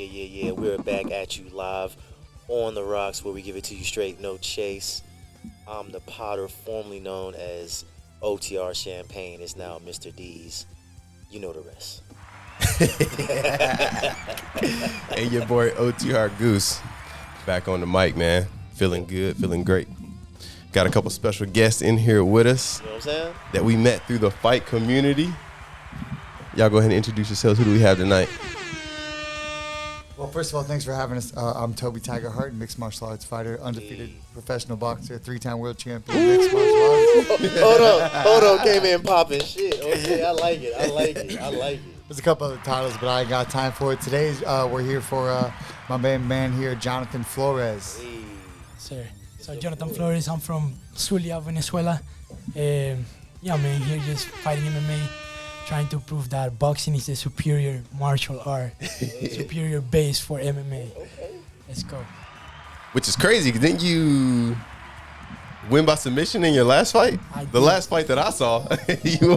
Yeah. We're back at you live on the rocks, where we give it to you straight, no chase. I'm the Potter, formerly known as OTR Champagne. Is now Mr. D's. You know the rest. And your boy OTR Goose back on the mic, man. Feeling good, feeling great. Got a couple special guests in here with us. You know what I'm saying? That we met through the fight community. Y'all go ahead and introduce yourselves. Who do we have tonight? Well, first of all, thanks for having us. I'm Toby Tiger Hart, mixed martial arts fighter, undefeated professional boxer, 3-time world champion, mixed martial arts. Hold on, came in popping shit. Okay, I like it. There's a couple other titles, but I ain't got time for it. Today, we're here for my main man here, Jonathan Flores. Hey. Sir. So Jonathan Flores, I'm from Zulia, Venezuela. Yeah, man, here just fighting MMA, trying to prove that boxing is a superior martial art, superior base for MMA. Okay. Let's go. Which is crazy, because didn't you win by submission in your last fight? The last fight that I saw, you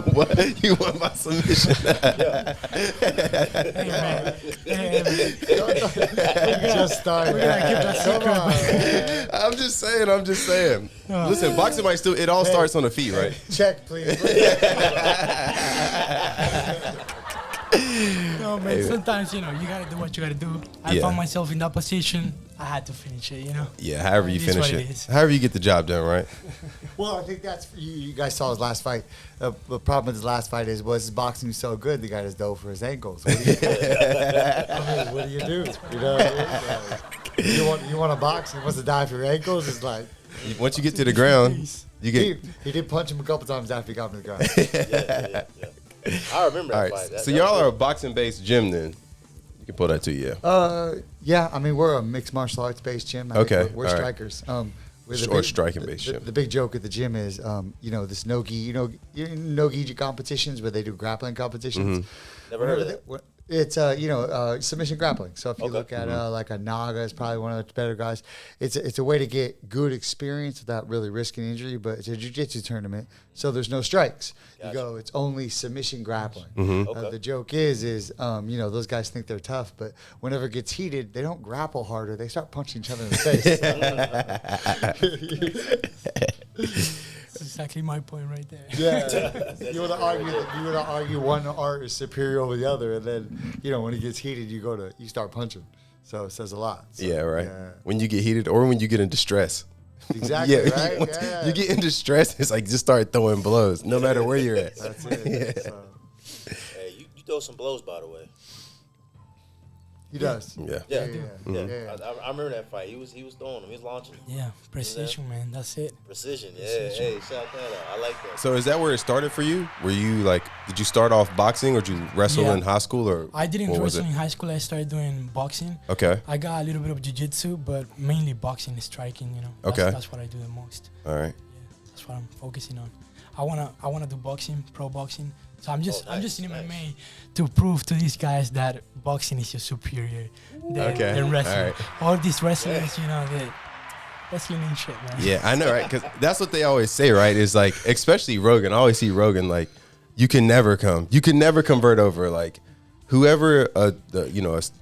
won by submission. Hey, man. Just started. We're gonna keep that secret. I'm just saying. Listen, boxing might still, it all starts on the feet, right? Check, please. No, man, sometimes, you gotta do what you gotta do. I found myself in that position. I had to finish it, Yeah, however you It is finish what it. it is. However you get the job done, right? Well, I think that's you guys saw his last fight. The problem with his last fight was his boxing so good, the guy just dove for his ankles. What do you, what do? You know what I mean? You want to box? He wants to dive for your ankles? It's like Once you get to the ground, you get. he did punch him a couple times after he got him to the ground. Yeah. I remember that All right, fight. so y'all are a boxing-based gym then. You can pull that to you. Yeah, I mean we're a mixed martial arts based gym. I Okay, think we're all right. strikers. Or striking-based gym. The big joke at the gym is, this no-gi, no-gi competitions where they do grappling competitions. Never heard of that. It's submission grappling. So if you look at like a Naga, is probably one of the better guys. It's a way to get good experience without really risking injury. But it's a jiu-jitsu tournament, so there's no strikes. Gotcha. You go, it's only submission grappling. Okay. The joke is those guys think they're tough, but whenever it gets heated, they don't grapple harder. They start punching each other in the face. That's exactly my point right there. Yeah, you want to argue one art is superior over the other, and then when it gets heated, you start punching. So it says a lot. So, yeah, right. When you get heated, or when you get into stress. Exactly. Right. You get into stress, it's like just start throwing blows, no matter where you're at. That's it. So. Hey, you throw some blows, by the way. He does. Yeah. Yeah. Yeah. I remember that fight. He was throwing them. He was launching them. Yeah, precision, man. That's it. Precision. Yeah. Precision. Hey, shout that out. I like that. So is that where it started for you? Were you did you start off boxing, or did you wrestle Yeah. in high school, or I didn't what was wrestle it? in high school. I started doing boxing. Okay. I got a little bit of jiu-jitsu, but mainly boxing and striking, Okay. That's what I do the most. All right. Yeah, that's what I'm focusing on. I wanna do boxing, pro boxing. So I'm just in MMA to prove to these guys that boxing is just superior than wrestling. All right. All these wrestlers, they wrestling and shit, man. Yeah, I know, right? Because that's what they always say, right? Is like, especially Rogan. I always see Rogan like, you can never convert over. Like, whoever a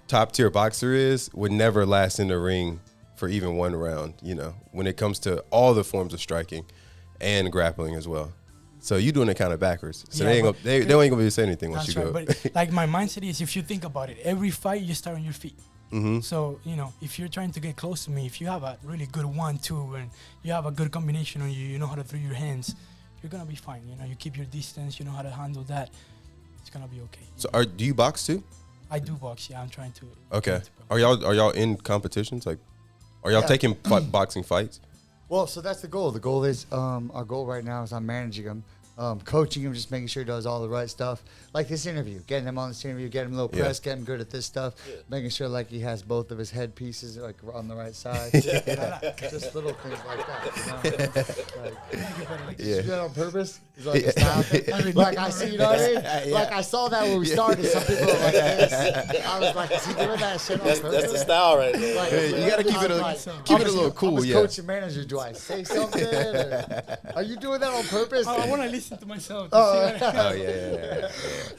top tier boxer is would never last in the ring for even one round. When it comes to all the forms of striking and grappling as well. So you doing it kind of backwards. So Yeah, they ain't they ain't gonna be say anything once That's you go. right. But like my mindset is, if you think about it, every fight you start on your feet. Mm-hmm. So if you're trying to get close to me, if you have a really good 1-2 and you have a good combination on you, you know how to throw your hands, you're gonna be fine. You keep your distance, you know how to handle that. It's gonna be okay. So do you box too? I do box. Yeah, I'm trying to. Okay. Are y'all in competitions? Like, are y'all taking boxing fights? Well, so that's the goal. The goal is our goal right now is I'm managing him, coaching him, just making sure he does all the right stuff. Like this interview, getting him on this interview, getting him a little press, getting him good at this stuff, making sure like he has both of his head pieces like on the right side. Just little things like that. Did you do that on purpose? Is like a style thing? Like I see, Like I saw that when we started. Some people are like this. I was like, is he doing that shit on purpose? That's the style right there. Like, You gotta keep it a little cool. I'm Yeah. coach and manager. Do I say something? Or, are you doing that on purpose? I want to listen to myself. Oh yeah.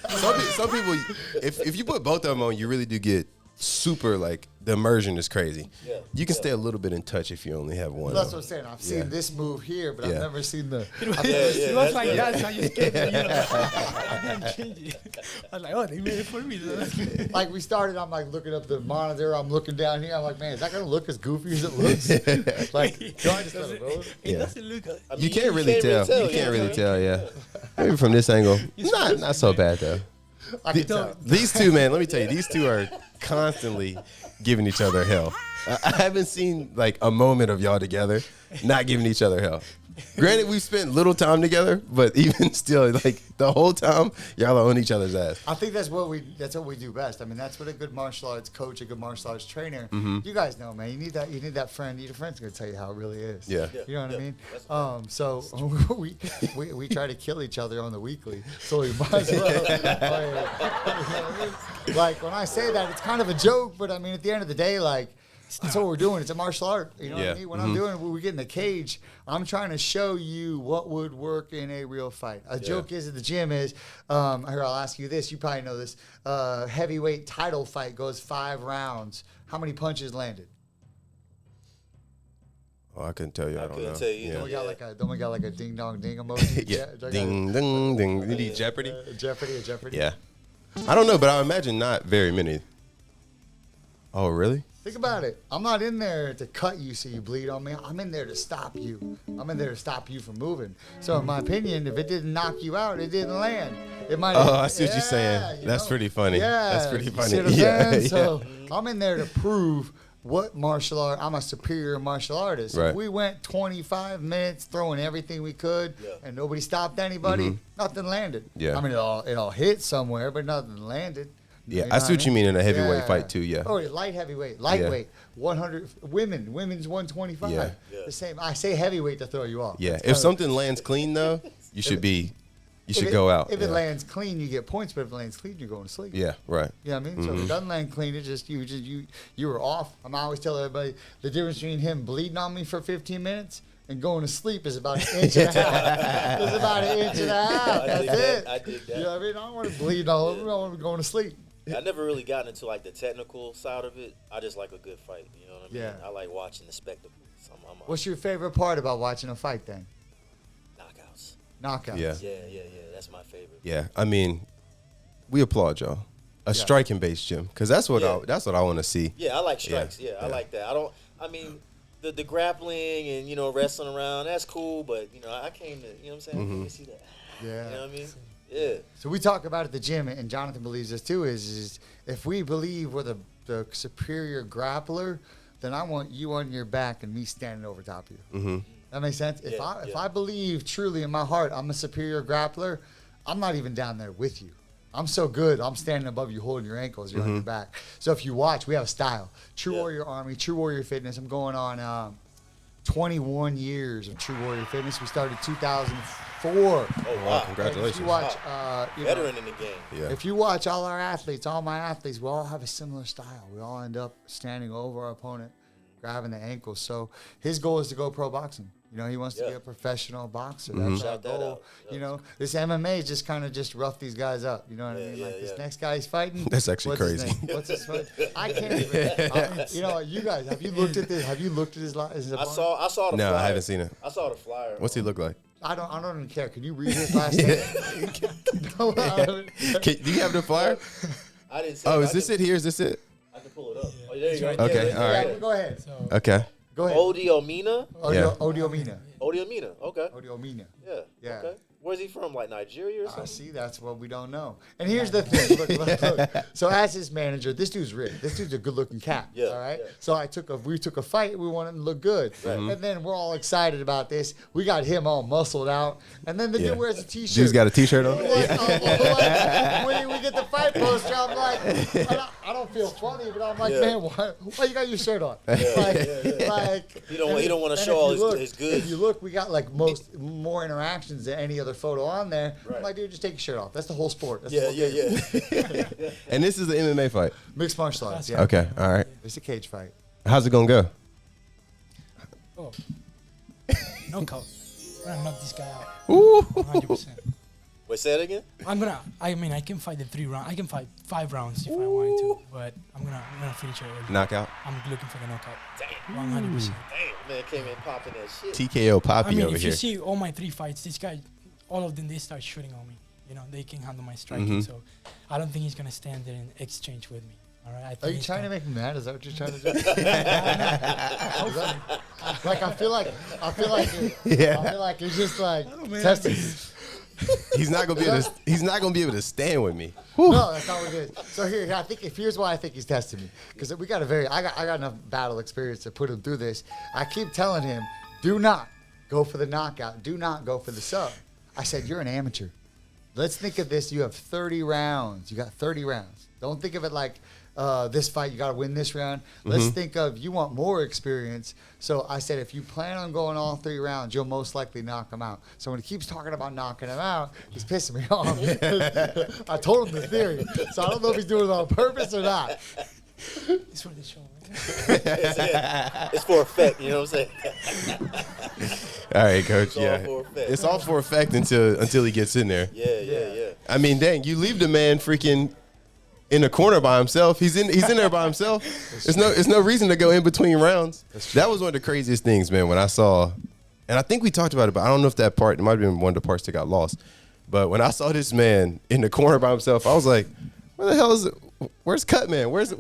Some people, if you put both of them on, you really do get super like the immersion is crazy. Yeah. You can stay a little bit in touch if you only have one. That's what I'm saying. I've seen this move here, but I've Yeah. never seen the. It was like that, so I just gave it, I didn't change it. I was like, oh, they made it for me. So. Like we started, I'm like looking up the monitor. I'm looking down here. I'm like, man, is that gonna look as goofy as it looks? Like, do I just let it roll? It doesn't look. I mean, You can't really tell. You can't really tell. Yeah. Maybe from this angle, not so bad though. I can tell. These two, man, let me tell you, these two are constantly giving each other hell. I haven't seen like a moment of y'all together not giving each other hell. Granted, we spent little time together, but even still, like the whole time, y'all are on each other's ass. I think that's what we do best. I mean, that's what a good martial arts coach, a good martial arts trainer. You guys know, man. You need that friend. Your friend's gonna tell you how it really is. Yeah. You know what I mean? So we try to kill each other on the weekly. So we might as well. Like when I say that, it's kind of a joke, but I mean, at the end of the day, like. That's what we're doing. It's a martial art. You know what I mean? When I'm doing it, when we get in the cage, I'm trying to show you what would work in a real fight. A joke is at the gym is, here, I'll ask you this. You probably know this. Heavyweight title fight goes 5 rounds. How many punches landed? Oh, I couldn't tell you. I don't know. Tell you. Yeah. Don't we got like a ding dong ding emoji? Yeah. Ding, ding, ding. You need Jeopardy? Jeopardy. Yeah. I don't know, but I imagine not very many. Oh, really? Think about it. I'm not in there to cut you so you bleed on me. I'm in there to stop you. I'm in there to stop you from moving. So in my opinion, if it didn't knock you out, it didn't land. It might. Oh, I see what you're saying. That's pretty funny. Yeah, That's pretty you funny. see what I'm Yeah, saying? yeah. So I'm in there to prove what martial art. I'm a superior martial artist. Right. If we went 25 minutes throwing everything we could, and nobody stopped anybody, nothing landed. Yeah. I mean, it all hit somewhere, but nothing landed. Yeah, You know I see what you mean in a heavyweight Yeah. fight too. Yeah. Oh, light heavyweight, lightweight, 100. Women's 125. Yeah. The same. I say heavyweight to throw you off. Yeah. That's If kinda- something lands clean though, you should if it- go out. If it Yeah. lands clean, you get points. But if it lands clean, you're going to sleep. Yeah. Right. You know what I mean? So if it doesn't land clean, it just you were off. I always tell everybody the difference between him bleeding on me for 15 minutes and going to sleep is about an inch and a half. It's about an inch and a half. That's it. I did that. You know what I mean? I don't want to bleed all over. I want to be going to sleep. I never really gotten into like the technical side of it. I just like a good fight. You know what I mean? Yeah. I like watching the spectacle. What's your favorite part about watching a fight then? Knockouts. Knockouts. Yeah. Yeah. That's my favorite. Yeah. I mean, we applaud y'all. A striking based gym, because that's what I want to see. Yeah, I like strikes. Yeah, I Yeah. like that. I mean, the grappling and wrestling around, that's cool. But I came to what I'm saying. I came to see that. Yeah. You know what I mean? Yeah. So we talk about at the gym, and Jonathan believes this too, is if we believe we're the superior grappler, then I want you on your back and me standing over top of you. Mm-hmm. That makes sense? If Yeah, I believe truly in my heart I'm a superior grappler, I'm not even down there with you. I'm so good. I'm standing above you, holding your ankles. You're on your back. So if you watch, we have a style. True Warrior Army, True Warrior Fitness. I'm going on 21 years of True Warrior Fitness. We started 2004. Oh wow! Congratulations. If you watch, Veteran in the game. Yeah. if you watch all our athletes, all my athletes, we all have a similar style. We all end up standing over our opponent, grabbing the ankles. So his goal is to go pro boxing. He wants to be a professional boxer. That's our Shout that goal. out. This MMA is just kind of just rough these guys up. You know what I mean? Like this next guy he's fighting. That's actually what's his crazy. name? What's his fight? I can't even. You guys, have you looked at this? Have you looked at his I opponent? saw the No, flyer. I haven't seen it. I saw the flyer. What's he look like? I don't even care. Can you read his last name? No, Do you have the flyer? I didn't see Oh, it. is this it here? Is this it? I can pull it up. Oh, there you go. right Okay, there. all right. Go ahead. So, Okay. Go ahead. Odiomina? Yeah. Odiomina. Odiomina. Okay. Odiomina. Yeah. Yeah. Okay. Where's he from? Like Nigeria or something? See, that's what we don't know. And here's the thing. Look. So as his manager, this dude's ripped. This dude's a good-looking cat. Yeah, All right. yeah. So we took a fight. We wanted him to look good. And then we're all excited about this. We got him all muscled out. And then the Yeah. dude wears a T-shirt. Dude's got a T-shirt on. When we get the fight poster, I'm like, I don't feel funny, but I'm like, man, why you got your shirt on? Like, He don't want to and show all his If goods. you look, we got like more interactions than any other photo on there. Right. I'm like, dude, just take your shirt off. That's the whole sport. That's the Yeah, whole game. yeah. And this is the MMA fight. Mixed martial arts. Yeah. Okay. All right. It's a cage fight. How's it gonna go? oh, knockout. I'm gonna knock this guy out. Ooh. 100%. Wait, say it again? I can fight the 3 rounds. I can fight 5 rounds if I wanted to, but I'm gonna gonna finish it early. Knockout. I'm looking for the knockout. Damn. 100%. Damn, man came in popping that shit. TKO Poppy I mean, over if here. you see all my 3 fights, this guy, all of them, they start shooting on me. You know, they can handle my striking. Mm-hmm. So I don't think he's gonna stand there and exchange with me. All right. I think Are you he's trying to gonna- make him mad? Is that what you're trying to do? Like I feel like it's just like testing. He's not gonna be able to stand with me. No, that's not what it is. So here, I think here's why I think he's testing me, because I got enough battle experience to put him through this. I keep telling him, do not go for the knockout. Do not go for the sub. I said, you're an amateur. Let's think of this. You have 30 rounds. You got 30 rounds. Don't think of it like this fight, you got to win this round. Let's think of you want more experience. So I said, if you plan on going all 3 rounds, you'll most likely knock him out. So when he keeps talking about knocking him out, he's pissing me off. I told him the theory. So I don't know if he's doing it on purpose or not. It's for the show. Right? It's for effect, you know what I'm saying? All right, coach. It's all Yeah, for effect. it's all for effect until he gets in there. Yeah. I mean, dang, you leave the man freaking in the corner by himself. He's in there by himself. There's no reason to go in between rounds. That was one of the craziest things, man, when I saw, and I think we talked about it, but I don't know if that part, it might have been one of the parts that got lost. But when I saw this man in the corner by himself, I was like, where the hell is it? Where's Cutman? Where's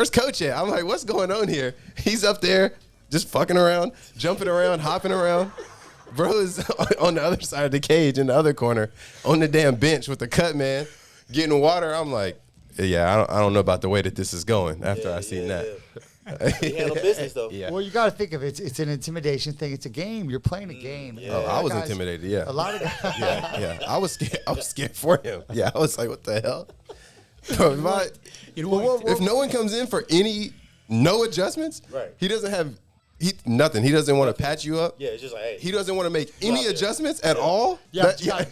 Coach at? I'm like, what's going on here? He's up there just fucking around, jumping around, hopping around. Bro is on the other side of the cage in the other corner on the damn bench with the Cutman getting water. I'm like, yeah, I don't know about the way that this is going after I seen that. He handle business though. Yeah. Well, you got to think of it. It's an intimidation thing. It's a game. You're playing a game. Yeah. Oh, I was Guys, intimidated. Yeah. A lot of guys. Yeah. I was scared. I was scared for him. Yeah. I was like, what the hell? Bro, if no one comes in for no adjustments, Right. he doesn't have nothing. He doesn't want to patch you up. Yeah, it's just like, hey. He doesn't want to make any there. adjustments at all. Yeah, but you got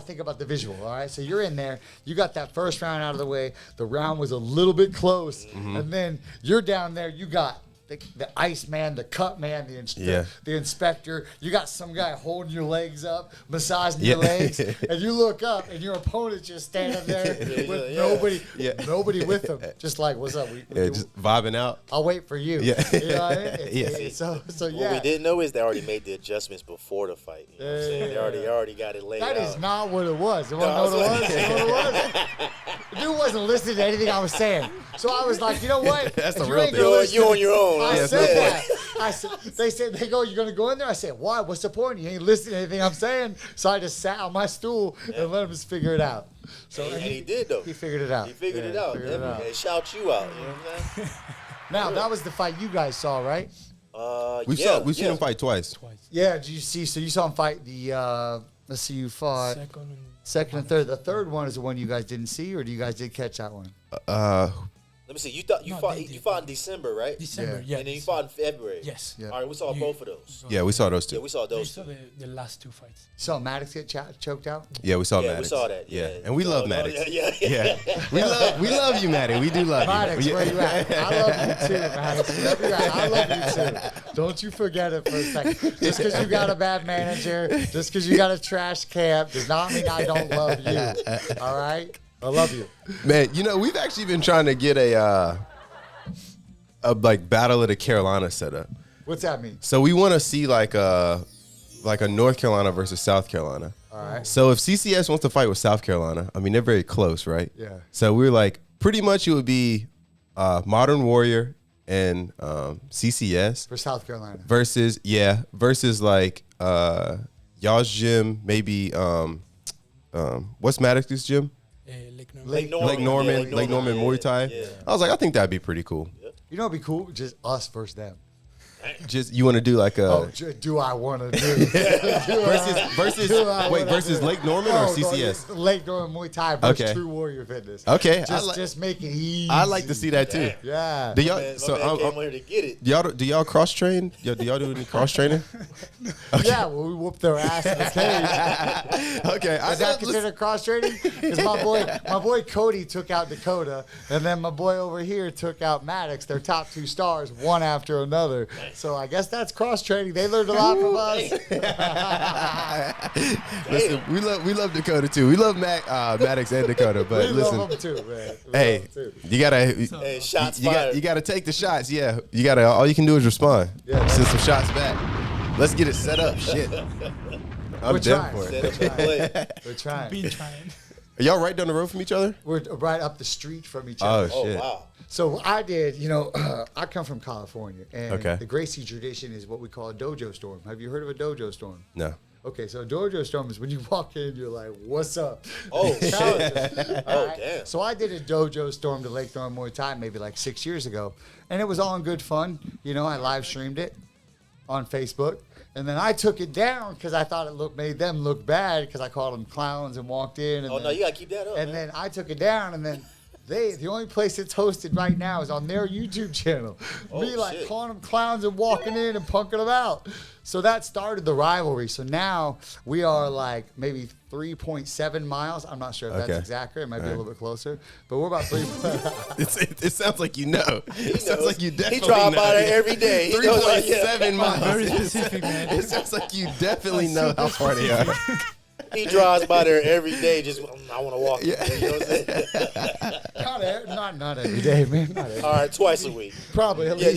to think about the visual, all right? So you're in there. You got that first round out of the way. The round was a little bit close. And then you're down there. You got the ice man, the cut man, the inspector. You got some guy holding your legs up, massaging your legs. And you look up, and your opponent's just standing there with nobody with him. Just like, what's up? Just vibing out. I'll wait for you. Yeah. You know what I mean? So yeah. What we didn't know is they already made the adjustments before the fight. You know what I'm saying? They already got it laid That out. is not what it was. You want to know what it was? The dude wasn't listening to anything I was saying. So I was like, you know what? That's If the you real ain't thing. gonna listen- You on your own. I Yeah. said that. They go, you're going to go in there? I said, why? What's the point? You ain't listening to anything I'm saying. So I just sat on my stool and let him just figure it out. So And he did though. He figured it out. He figured it out. figured it out. And shout you out. You know what I'm saying? Now, that was the fight you guys saw, right? We've seen him fight twice. Yeah, did you see? So you saw him fight let's see, you fought second and third. The third one is the one you guys didn't see, or you guys did catch that one? Let me see. You fought in December, right? December, yeah. And then you fought in February. Yes. Yeah. All right, we saw both of those. Yeah, we saw those Yeah, two. we saw You those saw two. the last 2 fights. You saw Maddox get choked out? Yeah, we saw Yeah, Maddox. we saw that. Yeah, Yeah. and we love Oh, Maddox. yeah. We love you, Maddox. We do love Maddox, you. where you at? I love you too, Maddox. Wherever you at, I love you too. Don't you forget it for a second. Just because you got a bad manager, just because you got a trash camp, does not mean I don't love you. All right? I love you. Man, we've actually been trying to get a like Battle of the Carolina set up. What's that mean? So we want to see like a North Carolina versus South Carolina. All right. So if CCS wants to fight with South Carolina, I mean they're very close, right? Yeah. So we're like pretty much it would be Modern Warrior and CCS For South Carolina. versus like y'all's gym, maybe what's Maddox's gym? Lake Norman. Lake Norman Muay Thai. Yeah. I was like, I think that'd be pretty cool. You know what'd be cool? Just us versus them. Just you want to do like a Oh, do I want to do? versus Lake Norman or CCS? Lake Norman Muay Thai versus Okay. True Warrior Fitness. Okay, Just make it easy. I like to see that too. Yeah. Do y'all? Man, So my man came on here to get it. do y'all cross train? Do y'all do any cross training? Yeah, well, we whooped their ass in the cage. Okay, Is that considered cross training? Because my boy Cody took out Dakota, and then my boy over here took out Maddox. Their top 2 stars, one after another. So I guess that's cross training. They learned a lot from us. Listen, we love Dakota too. We love Maddox and Dakota, but We listen, love them too, man. We hey, love them too. you gotta Hey, shots fired. you gotta take the shots. Yeah, you gotta. All you can do is respond. Yeah. Send some shots back. Let's get it set up. Shit, I'm We're down trying. for Set it. up the play. We're trying. Been trying. Are y'all right down the road from each other? We're right up the street from each Oh other. Oh, shit. wow. So what I did, I come from California, and Okay. the Gracie tradition is what we call a dojo storm. Have you heard of a dojo storm? No. Okay, so a dojo storm is when you walk in, you're like, "What's up?" Oh, shit. Challenges. Oh, Alright? damn. So I did a dojo storm to Lake Thorn Muay Thai maybe like 6 years ago, and it was all in good fun. I live streamed it on Facebook, and then I took it down because I thought it made them look bad because I called them clowns and walked in. And Oh, then, no, you got to keep that up, And man. then I took it down, and then the only place it's hosted right now is on their YouTube channel. Me Oh, shit. calling them clowns and walking in and punking them out. So that started the rivalry. So now we are like maybe 3.7 miles. I'm not sure if Okay. that's exact. It might be a little bit closer, but we're about 3. It sounds like you know. It sounds knows. like you definitely He drive know. by there every day. He knows, like, yeah. 3.7 miles. Very specific, man. It sounds like you definitely know how far they are. He drives by there every day. Just, I want to walk. Yeah. You know what I'm saying? not every day, man. Not every All right, twice a week. Probably at Yeah,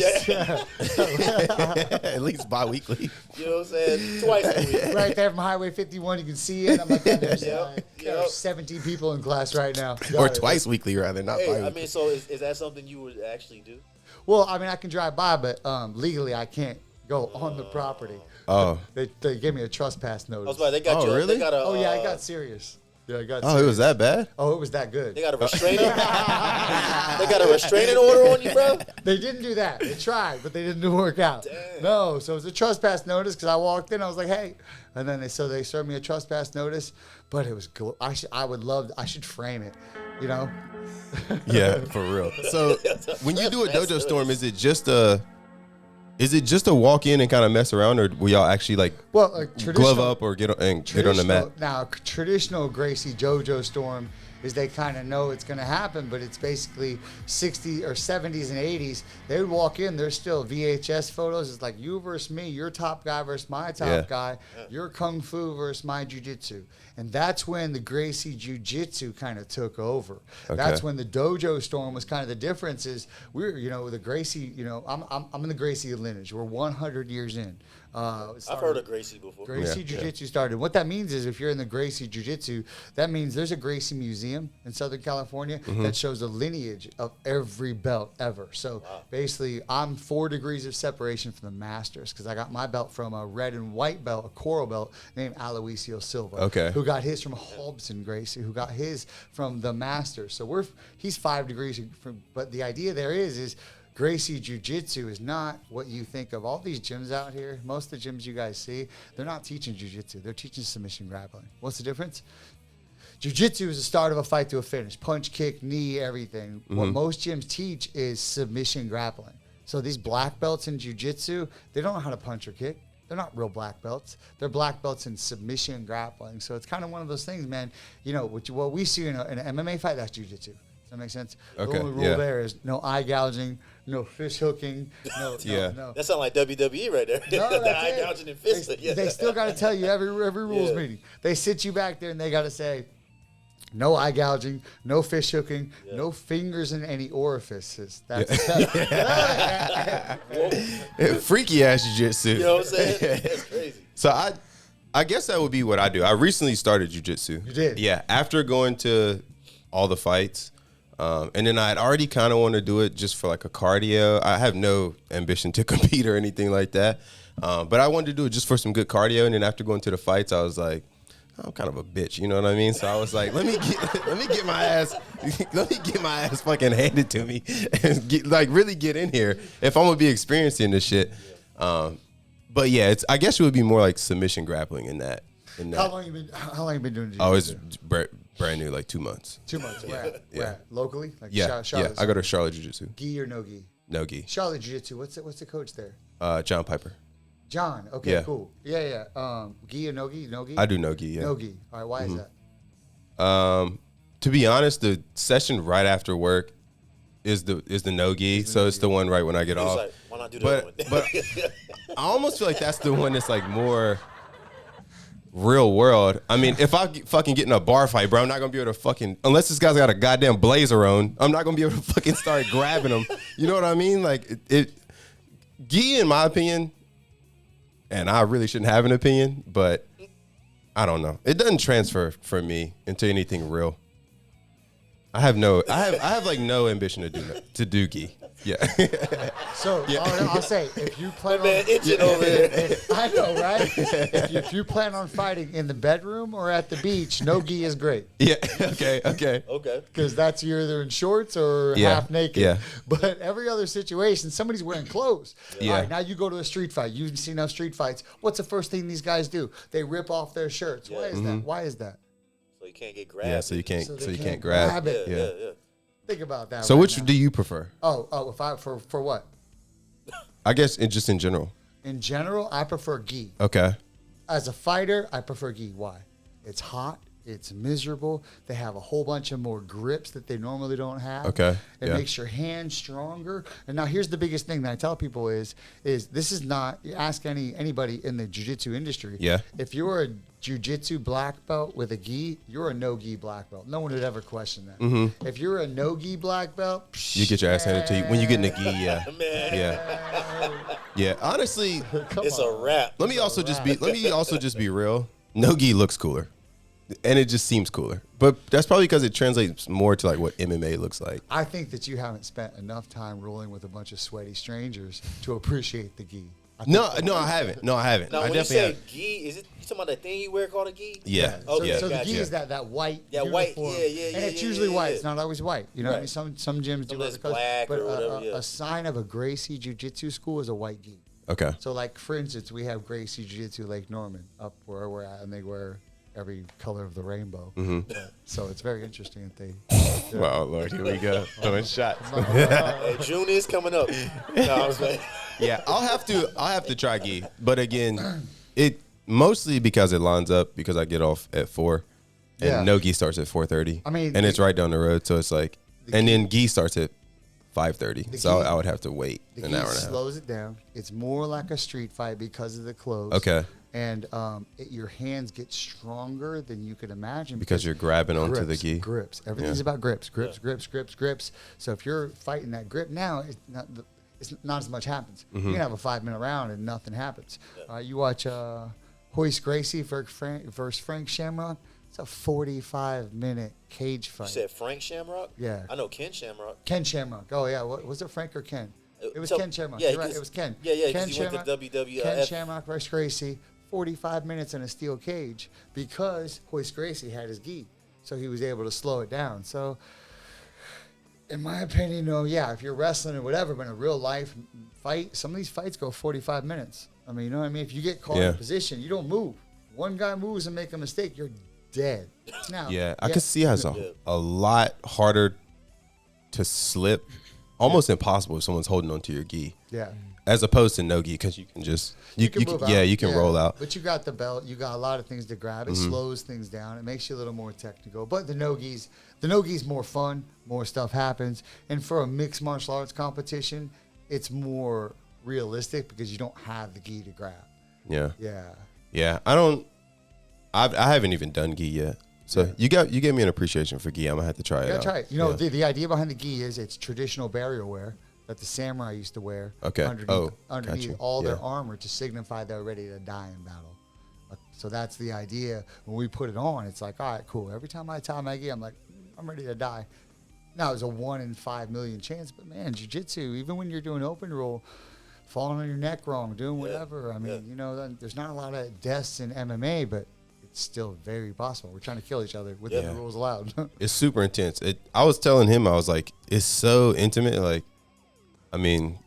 least. At least bi-weekly. You know what I'm saying? Twice a week. Right there from Highway 51, you can see it. I'm like, there's Yep, there are yep. 17 people in class right now. Or twice weekly, rather, not Hey, bi-weekly. I mean, so is that something you would actually do? Well, I mean, I can drive by, but legally I can't go on the property. Oh. They gave me a trespass I notice. was about, they got Oh, you. really? They got a, Oh yeah, I got serious. Yeah, I got. Oh, it serious. was that bad? Oh, it was that good. They got a restraining. They got a restraining order on you, bro. They didn't do that. They tried, but they didn't work out. Damn. No, so it was a trespass notice because I walked in. I was like, hey, and then they served me a trespass notice, but it was cool. I should frame it, Yeah, for real. So when you do a dojo storm, is it just a walk in and kind of mess around, or will y'all actually like Well, glove up or get on the mat? Now, traditional Gracie JoJo storm is they kind of know it's going to happen, but it's basically 60s or 70s and 80s. They would walk in, there's still VHS photos. It's like you versus me, your top guy versus my top Yeah. guy, your kung fu versus my jiu-jitsu. And that's when the Gracie jiu-jitsu kind of took over. Okay. That's when the dojo storm was kind of the difference is we're, the Gracie, I'm in the Gracie lineage. We're 100 years in. I've heard of Gracie before. Gracie Yeah. Jiu-Jitsu started. What that means is if you're in the Gracie Jiu-Jitsu, that means there's a Gracie museum in Southern California that shows the lineage of every belt ever. So basically, I'm 4 degrees of separation from the masters because I got my belt from a red and white belt, a coral belt named Aloysius Silva. Okay. Who got his from Hobson Gracie, who got his from the masters. So he's 5 degrees from, but the idea there is Gracie Jiu-Jitsu is not what you think of. All these gyms out here, most of the gyms you guys see, they're not teaching Jiu-Jitsu. They're teaching submission grappling. What's the difference? Jiu-Jitsu is the start of a fight to a finish. Punch, kick, knee, everything. What most gyms teach is submission grappling. So these black belts in Jiu-Jitsu, they don't know how to punch or kick. They're not real black belts. They're black belts in submission grappling. So it's kind of one of those things, man. What we see in an MMA fight, that's Jiu-Jitsu. Does that make sense? Okay, The only rule yeah. there is no eye gouging, no fish hooking, no. That sounds like WWE right there. No, The that's eye it. gouging and fist. They still got to tell you every rules Yeah. meeting. They sit you back there and they got to say, no eye gouging, no fish hooking, no fingers in any orifices. That's Freaky ass jiu-jitsu. You know what I'm saying? That's crazy. So I guess that would be what I do. I recently started jiu-jitsu. You did? Yeah, after going to all the fights. And then I'd already kind of want to do it just for like a cardio. I have no ambition to compete or anything like that. But I wanted to do it just for some good cardio. And then after going to the fights, I was like, I'm kind of a bitch, you know what I mean? So I was like, let me get my ass fucking handed to me and really get in here if I'm gonna be experiencing this shit. But yeah, I guess it would be more like submission grappling in that. How long you been doing jiu-jitsu? Oh, it's brand new, like 2 months. 2 months. Where? Yeah. Where? Locally? Like Yeah, Charlotte. I go to Charlotte Jiu-Jitsu. Gi or no gi? No gi. Charlotte Jiu-Jitsu. What's the coach there? John Piper. John. Okay, Yeah. cool. Yeah. Gi or no gi? No gi? I do no gi. Yeah. No gi. All right. Why is that? To be honest, the session right after work, is the no gi. So it's the one right when I get He was off. like, why not do the other one? But I almost feel like that's the one that's like more real world. I mean, if I fucking get in a bar fight, bro, I'm not gonna be able to fucking, unless this guy's got a goddamn blazer on, I'm not gonna be able to fucking start grabbing him. You know what I mean? Like gi, in my opinion, and I really shouldn't have an opinion, but I don't know. It doesn't transfer for me into anything real. I have like no ambition to do gi. Yeah. So I'll say, if you plan Man, itching over there. I know, right? If you plan on fighting in the bedroom or at the beach, no gi is great. Yeah. Okay. Okay. Because that's you're either in shorts or Yeah. half naked. Yeah. But every other situation, somebody's wearing clothes. Yeah. All right, now you go to a street fight. You've seen enough street fights. What's the first thing these guys do? They rip off their shirts. Why is that? Why is that? So you can't get grabbed. Yeah. So you can't. So So they you can't can't grab. grab it. Yeah. Think about that. So right which now. do you prefer? If I for what? I guess just in general. In general, I prefer gi. Okay. As a fighter, I prefer gi. Why? It's hot. It's miserable. They have a whole bunch of more grips that they normally don't have. Okay, It yeah. makes your hands stronger. And now here's the biggest thing that I tell people is this is not, you ask anybody in the jiu-jitsu industry. Yeah. If you're a jiu-jitsu black belt with a gi, you're a no-gi black belt. No one would ever question that. Mm-hmm. If you're a no-gi black belt, You get your ass handed to you when you get in the gi. Yeah. Man, Yeah. Yeah. Honestly, it's a wrap. let me also just be real. No gi looks cooler. And it just seems cooler. But that's probably because it translates more to like what MMA looks like. I think that you haven't spent enough time rolling with a bunch of sweaty strangers to appreciate the gi. No, I haven't. Now, I when you definitely say haven't. gi, is it you talking about that thing you wear called a gi? Yeah. Okay, So the gotcha. gi is that white white, uniform. yeah, And it's yeah, usually yeah, white. yeah. It's not always white. You know what I mean? Right. Some gyms do Sometimes other colors. black But or whatever, yeah. a sign of a Gracie Jiu-Jitsu school is a white gi. Okay. So like, for instance, we have Gracie Jiu-Jitsu Lake Norman up where we're at, and they wear every color of the rainbow. Mm-hmm. So it's very interesting that they... Wow, Lord, here we go. Throwing shots. Hey, June is coming up. No, I was like, Yeah, I'll have to try gi. But again, it mostly because it lines up because I get off at 4 and Yeah. no gi starts at 4:30. I mean, and it's right down the road, so it's like, and then gi starts at 5:30. So gi- I would have to wait The an gi hour and a half. slows it down. It's more like a street fight because of the clothes. Okay. And your hands get stronger than you could imagine Because you're grabbing onto the gi. Grips. Everything's Yeah. about grips. Grips. So if you're fighting that grip now, it's not as much happens. Mm-hmm. You can have a 5-minute round and nothing happens. You watch Hoist Gracie versus Frank Shamrock. It's a 45-minute cage fight. you said Frank Shamrock? Yeah. I know Ken Shamrock. Ken Shamrock. Oh yeah, was it Frank or Ken? It was So- Ken Shamrock. yeah, You're right. 'cause- It was Ken. yeah, 'cause Ken he went to WWF. Ken Shamrock versus Gracie. 45 minutes in a steel cage because Hoist Gracie had his gi, so he was able to slow it down. So, in my opinion, if you're wrestling or whatever, but in a real life fight, some of these fights go 45 minutes. I mean, you know what I mean? If you get caught in Yeah. a position, you don't move. One guy moves and make a mistake, you're dead. Now, Yeah, I could see how it's a lot harder to slip, almost impossible if someone's holding onto your gi, Yeah. as opposed to no gi because you can just you can move out. you can roll out. But you got the belt. You got a lot of things to grab. It slows things down. It makes you a little more technical. But the no-gi's more fun. More stuff happens. And for a mixed martial arts competition, it's more realistic because you don't have the gi to grab. Yeah, Yeah. yeah. I haven't even done gi yet. So you gave me an appreciation for gi. I'm gonna have to try it You out. gotta try it. You know, Yeah. the idea behind the gi is it's traditional burial wear that the samurai used to wear Okay. underneath, Oh, gotcha. all their Yeah. armor to signify they're ready to die in battle. So that's the idea. When we put it on, it's like, all right, cool. Every time I tie my gi, I'm like, I'm ready to die. Now, it's a 1 in 5 million chance, but man, jiu-jitsu, even when you're doing open roll, falling on your neck wrong, doing whatever. I mean, there's not a lot of deaths in MMA, but it's still very possible. We're trying to kill each other within the rules allowed. It's super intense. I was telling him, I was like, it's so intimate. Like, I mean,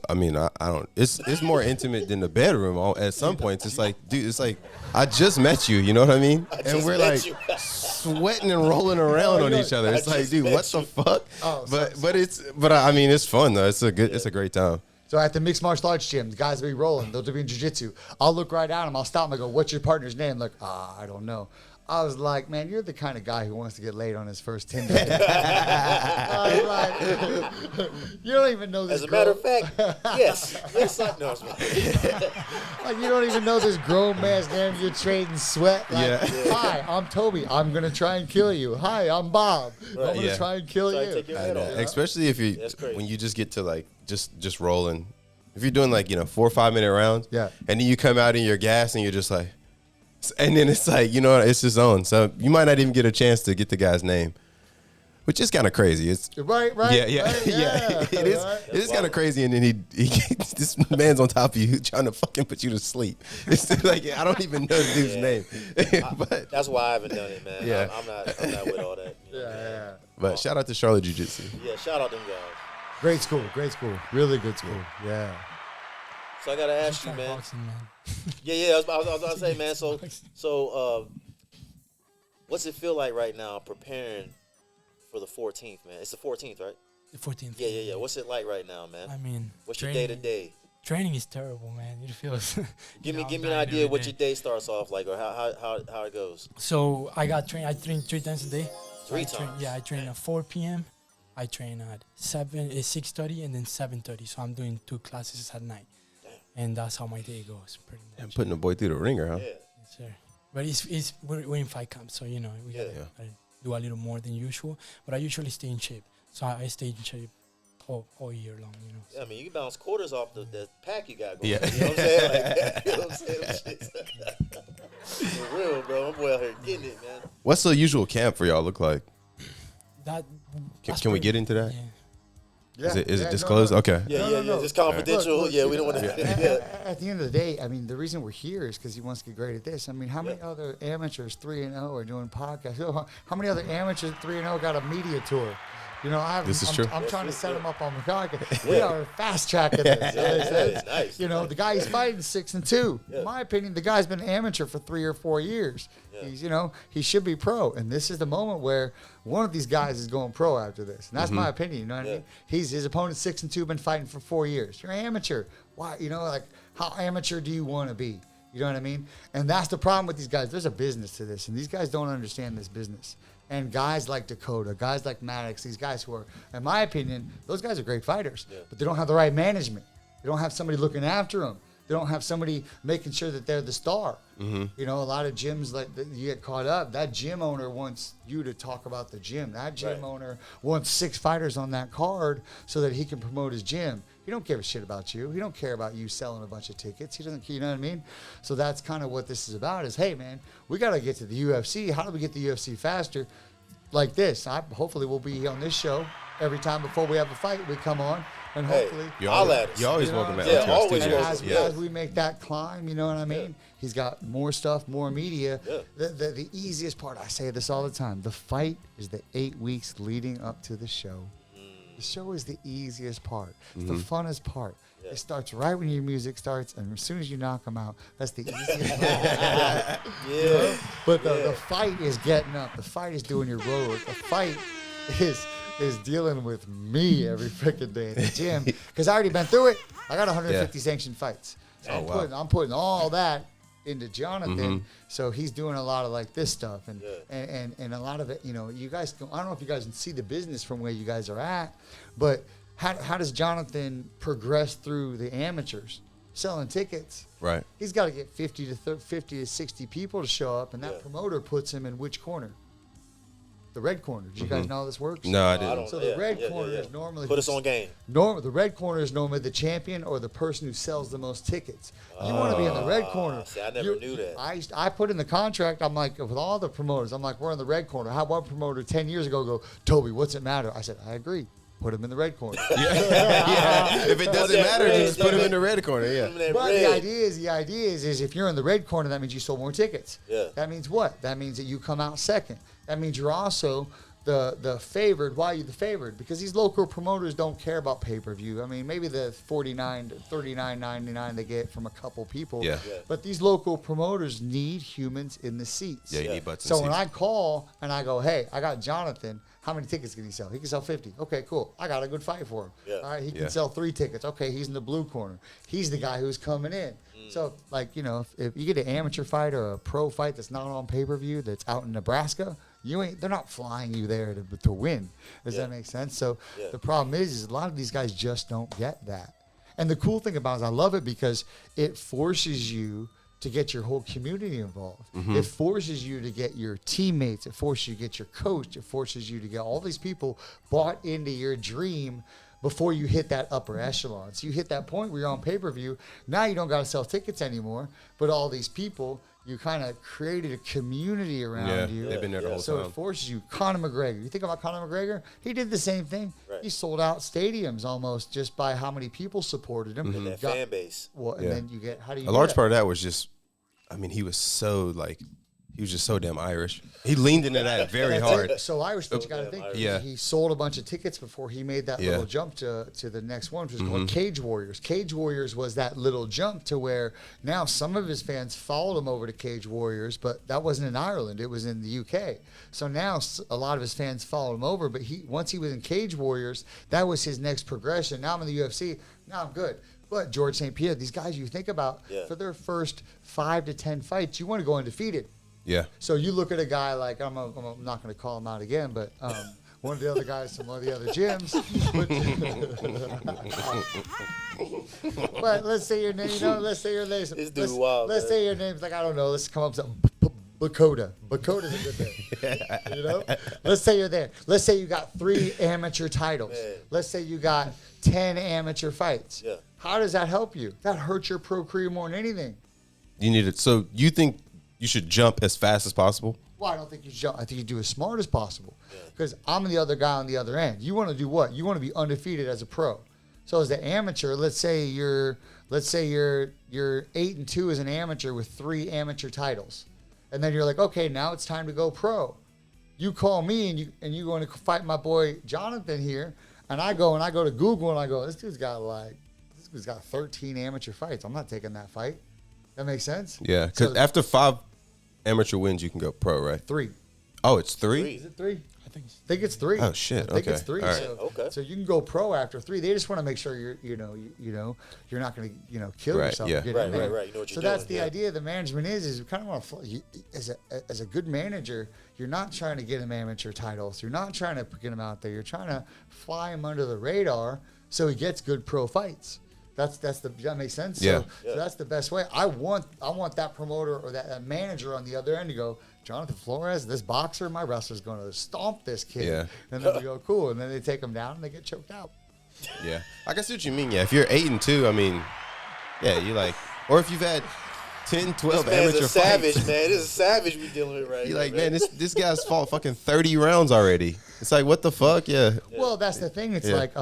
I don't. It's more intimate than the bedroom. At some points, it's like, dude, it's like I just met you. You know what I mean? And just we're met like you. sweating and rolling around on each other. It's like, just dude, met what the you. fuck? Oh, but I mean, it's fun though. It's a great time. So at the mixed martial arts gym, the guys will be rolling. They'll be in jiu-jitsu. I'll look right at them. I'll stop them. I go, what's your partner's name? Like, I don't know. I was like, man, you're the kind of guy who wants to get laid on his first Tinder date. I was like, you don't even know this As a girl. matter of fact, yes. Yes, I know. Like, you don't even know this grown man's name. You're trading sweat. Like, Yeah. hi, I'm Toby. I'm going to try and kill you. Hi, I'm Bob. Right. I'm going to Yeah. try and kill Try to you. take your I head know. off. Especially if you That's crazy. when you just get to like just rolling. If you're doing like 4 or 5 minute rounds, Yeah. and then you come out in your gas and you're just like, and then it's like it's his own. So you might not even get a chance to get the guy's name, which is kind of crazy. It's Right. yeah, yeah, right, yeah. It is. right. It is kind of crazy. And then he this man's on top of you trying to fucking put you to sleep. It's like I don't even know the dude's name, but That's why I haven't done it, man. Yeah. I'm not with all that. You know, man. but shout out to Charlotte Jiu Jitsu. Yeah, shout out them guys. Great school. Really good school. Yeah. So I gotta ask you, Try man. boxing, man. Yeah. I was about to say, man. So, what's it feel like right now preparing for the 14th, man? It's the 14th, right? The 14th. Yeah. What's it like right now, man? I mean, What's your day to day? Training is terrible, man. It feels. Give me I'm an dying idea every what day. your day starts off like, or how it goes. So I train 3 times a day. So Three I train, times? Yeah, I train at 4 p.m. I train at 6:30 and then 7:30. So I'm doing 2 classes at night, and that's how my day goes, pretty I'm much. putting the boy through the ringer, huh? Yeah. Yes, sir. But we're in fight camp, so we gotta do a little more than usual. But I usually stay in shape, so I stay in shape all year long. Yeah, I mean, you can bounce quarters off the pack you got going. Yeah. You know what I'm saying? Like, you know what I'm saying? Them shits. For real, bro. My boy out here getting it, man. What's the usual camp for y'all look like? That's Can we pretty- get into that? Yeah. Is it no, disclosed? no. Okay. Yeah, No. Just confidential. Look, yeah, we don't want to. At the end of the day, I mean, the reason we're here is because he wants to get great at this. I mean, how many other amateurs 3-0 are doing podcasts? How many other amateurs 3-0 got a media tour? This is true. I'm trying to set him up on the podcast. We are fast tracking this. Yeah, nice. The guy he's fighting 6-2. Yeah. In my opinion, the guy's been amateur for 3 or 4 years. Yeah. He's, he should be pro. And this is the moment where one of these guys is going pro after this. And that's my opinion. You know what I mean? His opponent's 6-2, been fighting for 4 years. You're amateur. Why? Like how amateur do you want to be? You know what I mean? And that's the problem with these guys. There's a business to this, and these guys don't understand this business. And guys like Dakota, guys like Maddox, these guys who are, in my opinion, those guys are great fighters, but they don't have the right management. They don't have somebody looking after them. They don't have somebody making sure that they're the star. A lot of gyms, like you get caught up. That gym owner wants you to talk about the gym. That gym owner wants 6 fighters on that card so that he can promote his gym. He don't give a shit about you. He don't care about you selling a bunch of tickets. He doesn't, you know what I mean? So that's kind of what this is about is, hey, man, we got to get to the UFC. How do we get the UFC faster? Like this. Hopefully we'll be on this show every time before we have a fight. We come on, and hopefully. You Holla always, at us. you always You know welcome what at I'm saying? OTR Always Studios. welcome. As we make that climb, you know what I mean? He's got more stuff, more media. Yeah. The easiest part, I say this all the time, the fight is the 8 weeks leading up to the show. The show is the easiest part. It's the funnest part. It starts right when your music starts, and as soon as you knock them out, that's the easiest part. Yeah. But the fight is getting up. The fight is doing your road. The fight is dealing with me every freaking day at the gym because I already been through it. I got 150 sanctioned fights. So I'm putting all that into Jonathan. So he's doing a lot of like this stuff and a lot of it. You guys. I don't know if you guys can see the business from where you guys are at, but how does Jonathan progress through the amateurs? Selling tickets. Right. He's got to get 50 to 60 people to show up, and that promoter puts him in which corner? The red corner. Do you guys know how this works? No, I I didn't. don't- So the red corner is normally Put us on game. the red corner is normally the champion or the person who sells the most tickets. You want to be in the red corner. See, I never knew that. I put in the contract. I'm like, with all the promoters, I'm like, we're in the red corner. How one promoter 10 years ago go, Toby, what's it matter? I said, I agree. Put him in the red corner. Yeah. If it doesn't that matter, red, just put him in the red corner. Yeah. But the idea is if you're in the red corner, that means you sold more tickets. Yeah. That means what? That means that you come out second. That means you're also the favored. Why are you the favored? Because these local promoters don't care about pay-per-view. I mean, maybe the $49 to $39.99 they get from a couple people. Yeah. But these local promoters need humans in the seats. Yeah, you need butts in So when seats. I call and I go, hey, I got Jonathan, How many tickets can he sell? He can sell 50. Okay, cool. I got a good fight for him. Yeah. All right, he Yeah. can sell 3 tickets. Okay, he's in the blue corner. He's the guy who's coming in. So, like, you know, if you get an amateur fight or a pro fight that's not on pay-per-view, that's out in Nebraska, they're not flying you there to win. Does that make sense? So the problem is a lot of these guys just don't get that. And the cool thing about it is I love it because it forces you to get your whole community involved. It forces you to get your teammates. It forces you to get your coach. It forces you to get all these people bought into your dream before you hit that upper echelon. So you hit that point where you're on pay-per-view. Now you don't got to sell tickets anymore, but all these people, you kind of created a community around you. They've been there the whole So time. it forces you. Conor McGregor. You think about Conor McGregor? He did the same thing. Right. He sold out stadiums almost just by how many people supported him. And that fan base. Well, and Yeah. then you get, how do you A do large that? part of that was just, I mean, he was just so damn Irish. He leaned into that very That's hard. it. So Irish, but you got to damn think. Irish. Yeah. He sold a bunch of tickets before he made that Yeah. little jump to the next one, which was called Cage Warriors. Cage Warriors was that little jump to where now some of his fans followed him over to Cage Warriors, but that wasn't in Ireland. It was in the UK. So now a lot of his fans followed him over, but once he was in Cage Warriors, that was his next progression. Now I'm in the UFC. Now I'm good. But George St. Pierre, these guys you think about, for their first 5 to 10 fights, you want to go undefeated. Yeah. So you look at a guy like I'm not going to call him out again, but one of the other guys from one of the other gyms. But let's say your name. You know, let's say your name. This dude wild, Let's man. say your name's like I don't know. Let's come up with something. Bakota. Bakota's a good name. You know. Let's say you're there. Let's say you got 3 amateur titles. Man. Let's say you got 10 amateur fights. Yeah. How does that help you? That hurts your pro career more than anything. You need it. So you think you should jump as fast as possible? Well, I don't think you jump. I think you do as smart as possible. Because I'm the other guy on the other end. You want to do what? You want to be undefeated as a pro. So as the amateur, let's say you're 8-2 as an amateur with 3 amateur titles, and then you're like, okay, now it's time to go pro. You call me and you going to fight my boy Jonathan here, and I go to Google and I go, this dude's got 13 amateur fights. I'm not taking that fight. That makes sense? Yeah. Because So- after 5 amateur wins, you can go pro, right? 3. Oh, it's 3? Is it 3? I think I think it's 3. Oh, shit. I think Okay. it's 3. All right. So, Okay. so you can go pro after 3. They just want to make sure you're not going to kill Right, yourself. yeah. and get Right, in there. right. You know what so you're that's doing, the yeah. idea. The management is you kind of want to as a good manager, you're not trying to get him amateur titles. You're not trying to get him out there. You're trying to fly him under the radar so he gets good pro fights. That makes sense. Yeah. So that's the best way. I want that promoter or that manager on the other end to go, Jonathan Flores, this boxer, my wrestler's going to stomp this kid. Yeah. And then we go, cool. And then they take him down and they get choked out. Yeah. I can see what you mean. Yeah. If you're 8-2, I mean, yeah, you like, or if you've had 10, 12 This man's amateur a savage, fights. man. This is a savage we dealing with right You're now. like, man, this guy's fought fucking 30 rounds already. It's like, what the fuck? Yeah. Well, that's the thing. It's Yeah. like,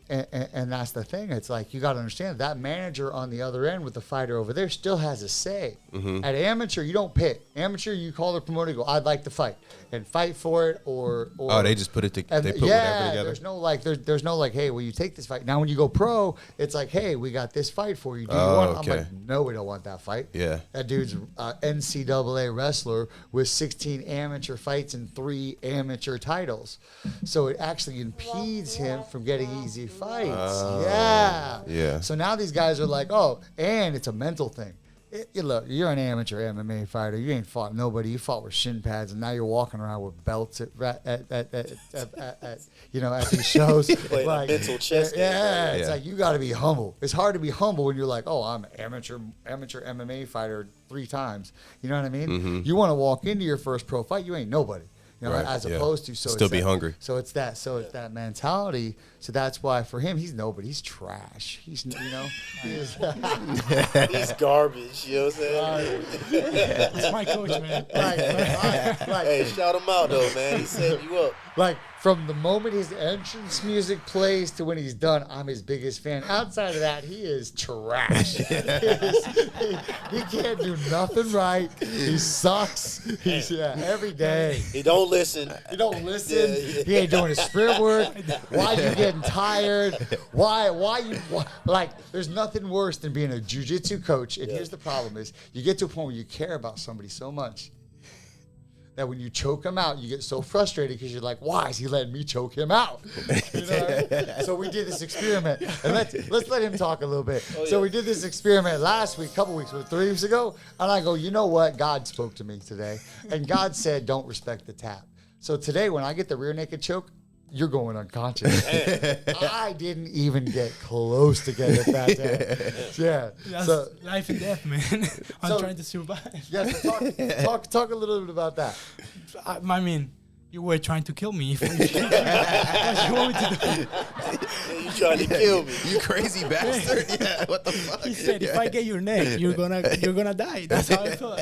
and that's the thing. It's like you got to understand that manager on the other end with the fighter over there still has a say. Mm-hmm. At amateur, you don't pick. Amateur, you call the promoter, go, I'd like to fight, and fight for it, or Oh, they just put it. and They put whatever together. there's no like, hey, will you take this fight? Now, when you go pro, it's like, hey, we got this fight for you. Do you Oh, want? okay. I'm like, no, we don't want that fight. Yeah. That dude's NCAA wrestler with 16 amateur fights and 3 amateur titles. So it actually impedes him from getting easy fights. yeah. So now these guys are like, oh, and it's a mental thing. Look, you're an amateur MMA fighter. You ain't fought nobody. You fought with shin pads, and now you're walking around with belts at these shows. Playing a mental chess game, Yeah, right? it's Yeah. like you got to be humble. It's hard to be humble when you're like, oh, I'm an amateur MMA fighter 3 times. You know what I mean? You want to walk into your first pro fight, you ain't nobody. You know, Right, as yeah. opposed to so Still it's be that- hungry. So it's that mentality. So that's why for him, he's nobody. He's trash. He's he is, He's garbage. You know what I'm saying? it's my coach, man. Hey, shout him out though, man. He set you up. like from the moment his entrance music plays to when he's done, I'm his biggest fan. Outside of that, he is trash. he can't do nothing right. He sucks. He's every day. He don't listen. You don't listen. Yeah. He ain't doing his sprint work. Why you getting tired? Why like there's nothing worse than being a jiu-jitsu coach. And here's the problem is you get to a point where you care about somebody so much that when you choke him out, you get so frustrated because you're like, why is he letting me choke him out? You know what I mean? So we did this experiment, and let's let him talk a little bit. So we did this experiment last week, 3 weeks ago, and I go, you know what? God spoke to me today, and God said, don't respect the tap. So today, when I get the rear naked choke, you're going unconscious. I didn't even get close to getting that day. Yeah. That's So life and death, man. I'm trying to survive. yeah, so talk a little bit about that. I mean, you were trying to kill me. What you want me to do? You trying to kill me? You crazy bastard! Yeah, what the fuck? He said, if I get your neck, you're gonna die. That's how I felt.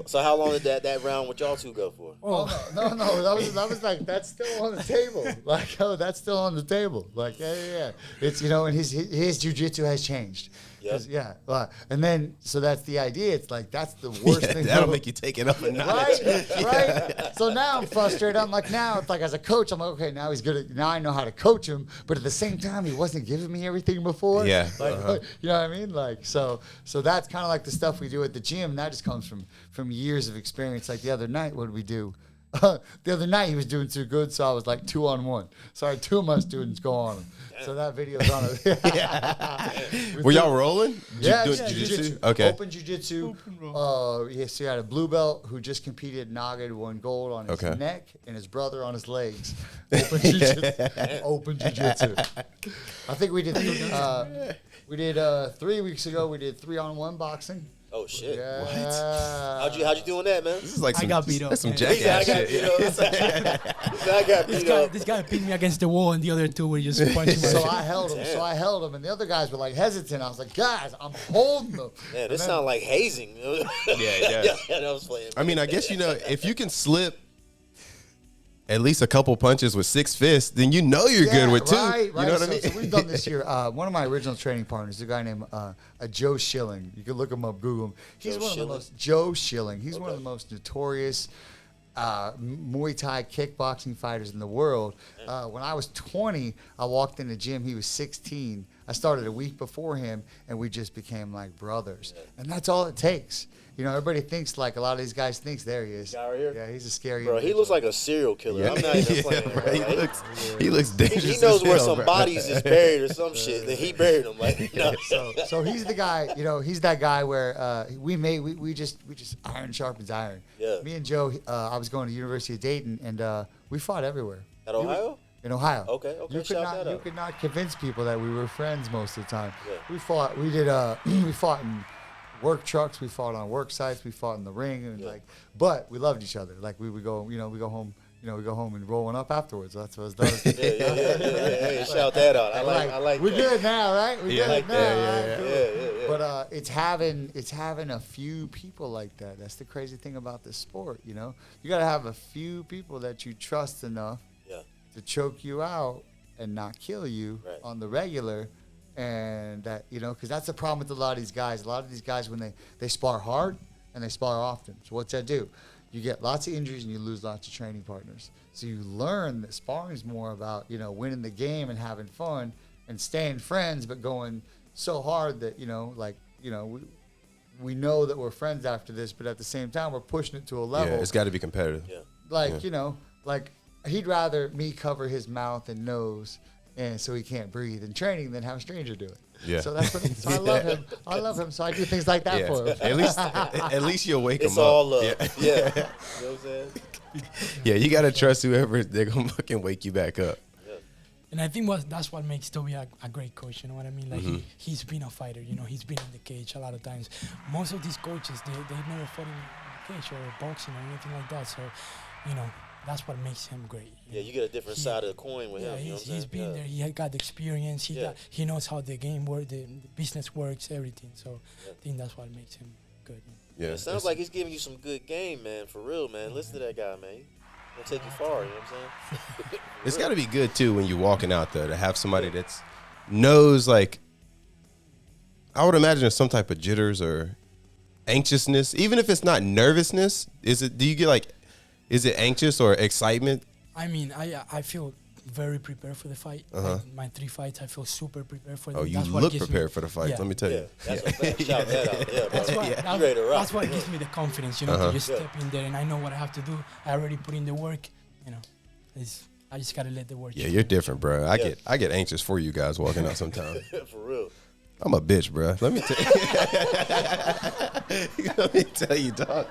So how long did that round with y'all two go for? Oh no, that was like that's still on the table. Like, oh, that's still on the table. Like, yeah. It's and his jujitsu has changed. Yep. Yeah. And then so that's the idea. It's like that's the worst thing. That'll make you take it up a notch. Right. So now I'm frustrated. I'm like, now it's like as a coach, I'm like, okay, now he's good. Now I know how to coach him. But at the same time, he wasn't giving me everything before. Yeah. Like, you know what I mean? Like, so that's kind of like the stuff we do at the gym. And that just comes from years of experience. Like the other night, what did we do? The other night he was doing too good, so I was like 2-on-1. So I had 2 of my students go on him. So that video's on it. Were y'all rolling? Yeah, Doing jiu-jitsu. Okay. Open jiu-jitsu. So you had a blue belt who just competed, Naga, won gold on his neck, and his brother on his legs. Open jiu-jitsu. Open jiu-jitsu. I think we did 3 weeks ago. We did 3-on-1 boxing. Oh shit! Yeah. What? How'd you doing that, man? This is like I got beat up. That's some man. jackass I got shit. beat up. I got beat up. This guy beat me against the wall, and the other two were just punching my So face. I held him, and the other guys were like hesitant. I was like, guys, I'm holding them. Man, this sounds like hazing. Yeah, it does. Yeah, that was playing. I mean, I guess if you can slip at least a couple punches with 6 fists, then you're good with 2. Right. You know what I mean? So we've done this here. One of my original training partners is a guy named Joe Schilling. You can look him up, Google him. He's Joe Schilling. He's one of the most notorious Muay Thai kickboxing fighters in the world. When I was 20, I walked in the gym. He was 16. I started a week before him, and we just became like brothers. And that's all it takes. Everybody thinks like a lot of these guys thinks there he is. Guy right here? Yeah, he's a scary. Bro, he looks like a serial killer. Yeah. I'm not even playing. Bro, Bro. he looks dangerous. He knows as where hell, some bro. bodies is buried or some shit. Then he buried them. Like, no. So he's the guy. He's that guy where we just iron sharpens iron. Yeah. Me and Joe, I was going to the University of Dayton, and we fought everywhere. At Ohio? In Ohio. Okay. You could not convince people that we were friends most of the time. Yeah. We fought. We did. We fought in work trucks. We fought on work sites. We fought in the ring, and but we loved each other. Like we would go. We go home. We go home and rolling up afterwards. That's what it's done. Yeah. Shout that out. I like. We're that. good now, right? We're good like now. that. Right? Yeah. But it's having a few people like that. That's the crazy thing about this sport. You gotta have a few people that you trust enough to choke you out and not kill you on the regular. And that, because that's the problem with a lot of these guys. A lot of these guys, when they spar hard and they spar often. So what's that do? You get lots of injuries and you lose lots of training partners. So you learn that sparring is more about, winning the game and having fun and staying friends, but going so hard that, we know that we're friends after this, but at the same time, we're pushing it to a level. Yeah, it's got to be competitive. Yeah. Like he'd rather me cover his mouth and nose and so he can't breathe in training than have a stranger do it. Yeah. So that's what. So I love him. I love him. So I do things like that for him. At least you'll wake It's him up. all love. Yeah. You know what I'm saying? Yeah, you gotta trust whoever they're gonna fucking wake you back up. And I think that's what makes Toby a great coach. You know what I mean? Like he's been a fighter. He's been in the cage a lot of times. Most of these coaches, they've never fought in the cage or boxing or anything like that. So, that's what makes him great. Yeah, you get a different side of the coin with him. You know what I'm he's saying? been there. He had got the experience. He knows how the game works, the business works, everything. So I think that's what makes him good. Yeah, It sounds like he's giving you some good game, man. For real, man. Listen to that guy, man. He'll take you far. You know what I'm saying? it's got to be good too when you're walking out there to have somebody that's knows like. I would imagine there's some type of jitters or anxiousness, even if it's not nervousness. Do you get like? Is it anxious or excitement? I mean, I feel very prepared for the fight. Like my 3 fights, I feel super prepared for them. Oh, you That's what look gives me- prepared for the fight. Yeah. Let me tell Yeah, you. that's a fact. Shout that out. Yeah, bro. That's what, You ready to rock. that's what gives me the confidence, to just step in there and I know what I have to do. I already put in the work, I just gotta let the work. Yeah, you're different, bro. I get anxious for you guys walking out sometimes. For real. I'm a bitch, bro. Let me tell you. Let me tell you, dog.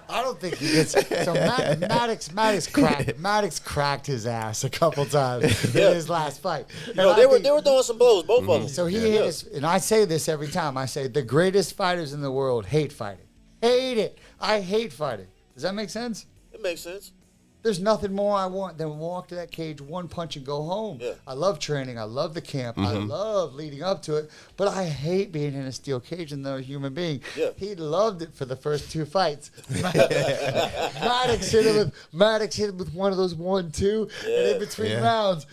I don't think he gets. So Maddox cracked his ass a couple times in his last fight. They were throwing some blows, both of them. So he hit his, and I say this every time. I say the greatest fighters in the world hate fighting. Hate it. I hate fighting. Does that make sense? It makes sense. There's nothing more I want than walk to that cage, one punch, and go home. Yeah. I love training. I love the camp. I love leading up to it. But I hate being in a steel cage and another human being. Yeah. He loved it for the first 2 fights. Maddox hit him with one of those 1-2, and in between rounds,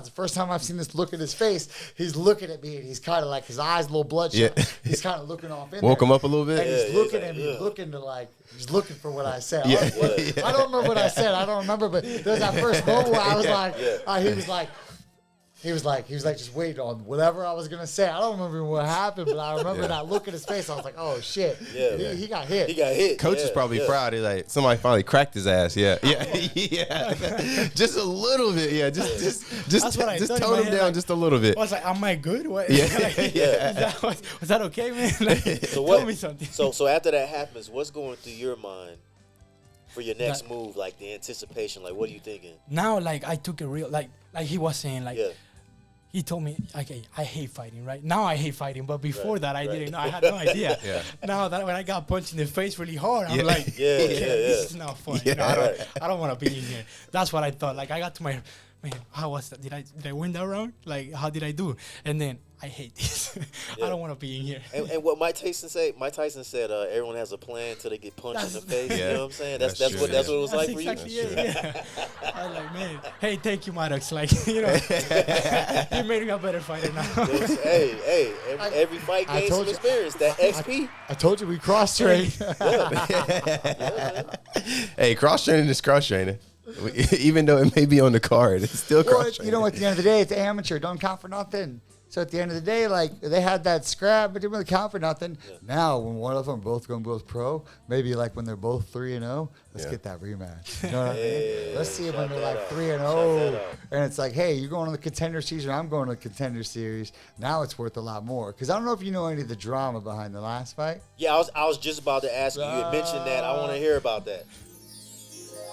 the first time I've seen this look in his face, he's looking at me and he's kind of like his eyes a little bloodshot. Yeah. He's kind of looking off in Woke there. him up a little bit. And he's looking like, at me, yeah. looking to like, he's looking for what I said. Yeah. I don't remember what I said. I don't remember, but there was that first moment where I was like, he was like, just waiting on whatever I was gonna say. I don't remember what happened, but I remember that look in his face. I was like, oh shit, he got hit. He got hit. Coach is probably proud. He's like, somebody finally cracked his ass. Yeah. Just a little bit. Yeah. Just That's what I thought in tone my him head, down like- just a little bit. I was like, am I good? What? Yeah. Was that okay, man? Like, So tell me something. So after that happens, what's going through your mind for your next move? Like the anticipation. Like what are you thinking? Now, like, I took a real, like he was saying, like, Yeah. he told me, okay, I hate fighting, right? Now I hate fighting, but before Right, that, I right. didn't know. I had no idea. Yeah. Now that when I got punched in the face really hard, I'm Yeah. like, Yeah, okay, yeah, this yeah. is not fun. Yeah. I don't want to be in here. That's what I thought. Like, I got to my, man, how was that? Did I win that round? Like, how did I do? And then I hate this. I don't want to be in here. And what Mike Tyson said, everyone has a plan until they get punched in the face. Yeah. You know what I'm saying? That's That's true, what it was That's like exactly for you. it. Yeah. I was like, man, hey, thank you, Maddox. Like, you made me a better fighter now. Hey, every fight I gains some told you- experience. That XP. I told you we cross trained. Hey, cross training is cross training. Even though it may be on the card, it's still Well, cross training. you know, at the end of the day, it's amateur. Don't count for nothing. So at the end of the day, like, they had that scrap, but it didn't really count for nothing. Yeah. Now, when one of them both going to go pro, maybe like when they're both 3-0, let's Yeah. get that rematch. You know what I mean? Hey, Let's see when shout they're that like out. 3-0, Shout that out. and it's like, hey, you're going to the contender series, or I'm going to the contender series. Now it's worth a lot more. Because I don't know if you know any of the drama behind the last fight. Yeah, I was just about to ask you. You had mentioned that. I want to hear about that.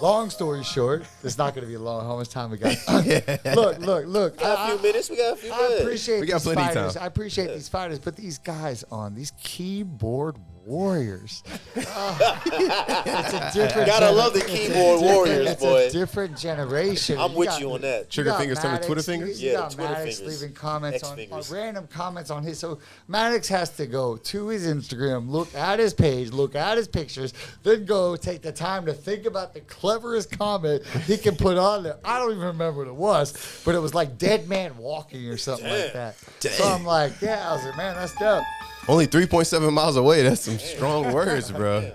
Long story short, it's not going to be long. How much time we got? Look. We got a few minutes. We got a few I minutes. appreciate We got these plenty of fighters. time. I appreciate these fighters, but these guys on these keyboard warriors. It's a different. Gotta love the keyboard warriors, it's boy. a different generation. I'm with got- you on that. Trigger got fingers turn to Maddox, Twitter fingers? You Yeah, got Twitter Maddox fingers. leaving comments X on fingers. random comments on his. So Maddox has to go to his Instagram, look at his page, look at his pictures, then go take the time to think about the cleverest comment he can put on there. I don't even remember what it was, but it was like dead man walking or something like that. So I'm like, yeah, I was like, man, that's dope. Only 3.7 miles away. That's some strong words, bro.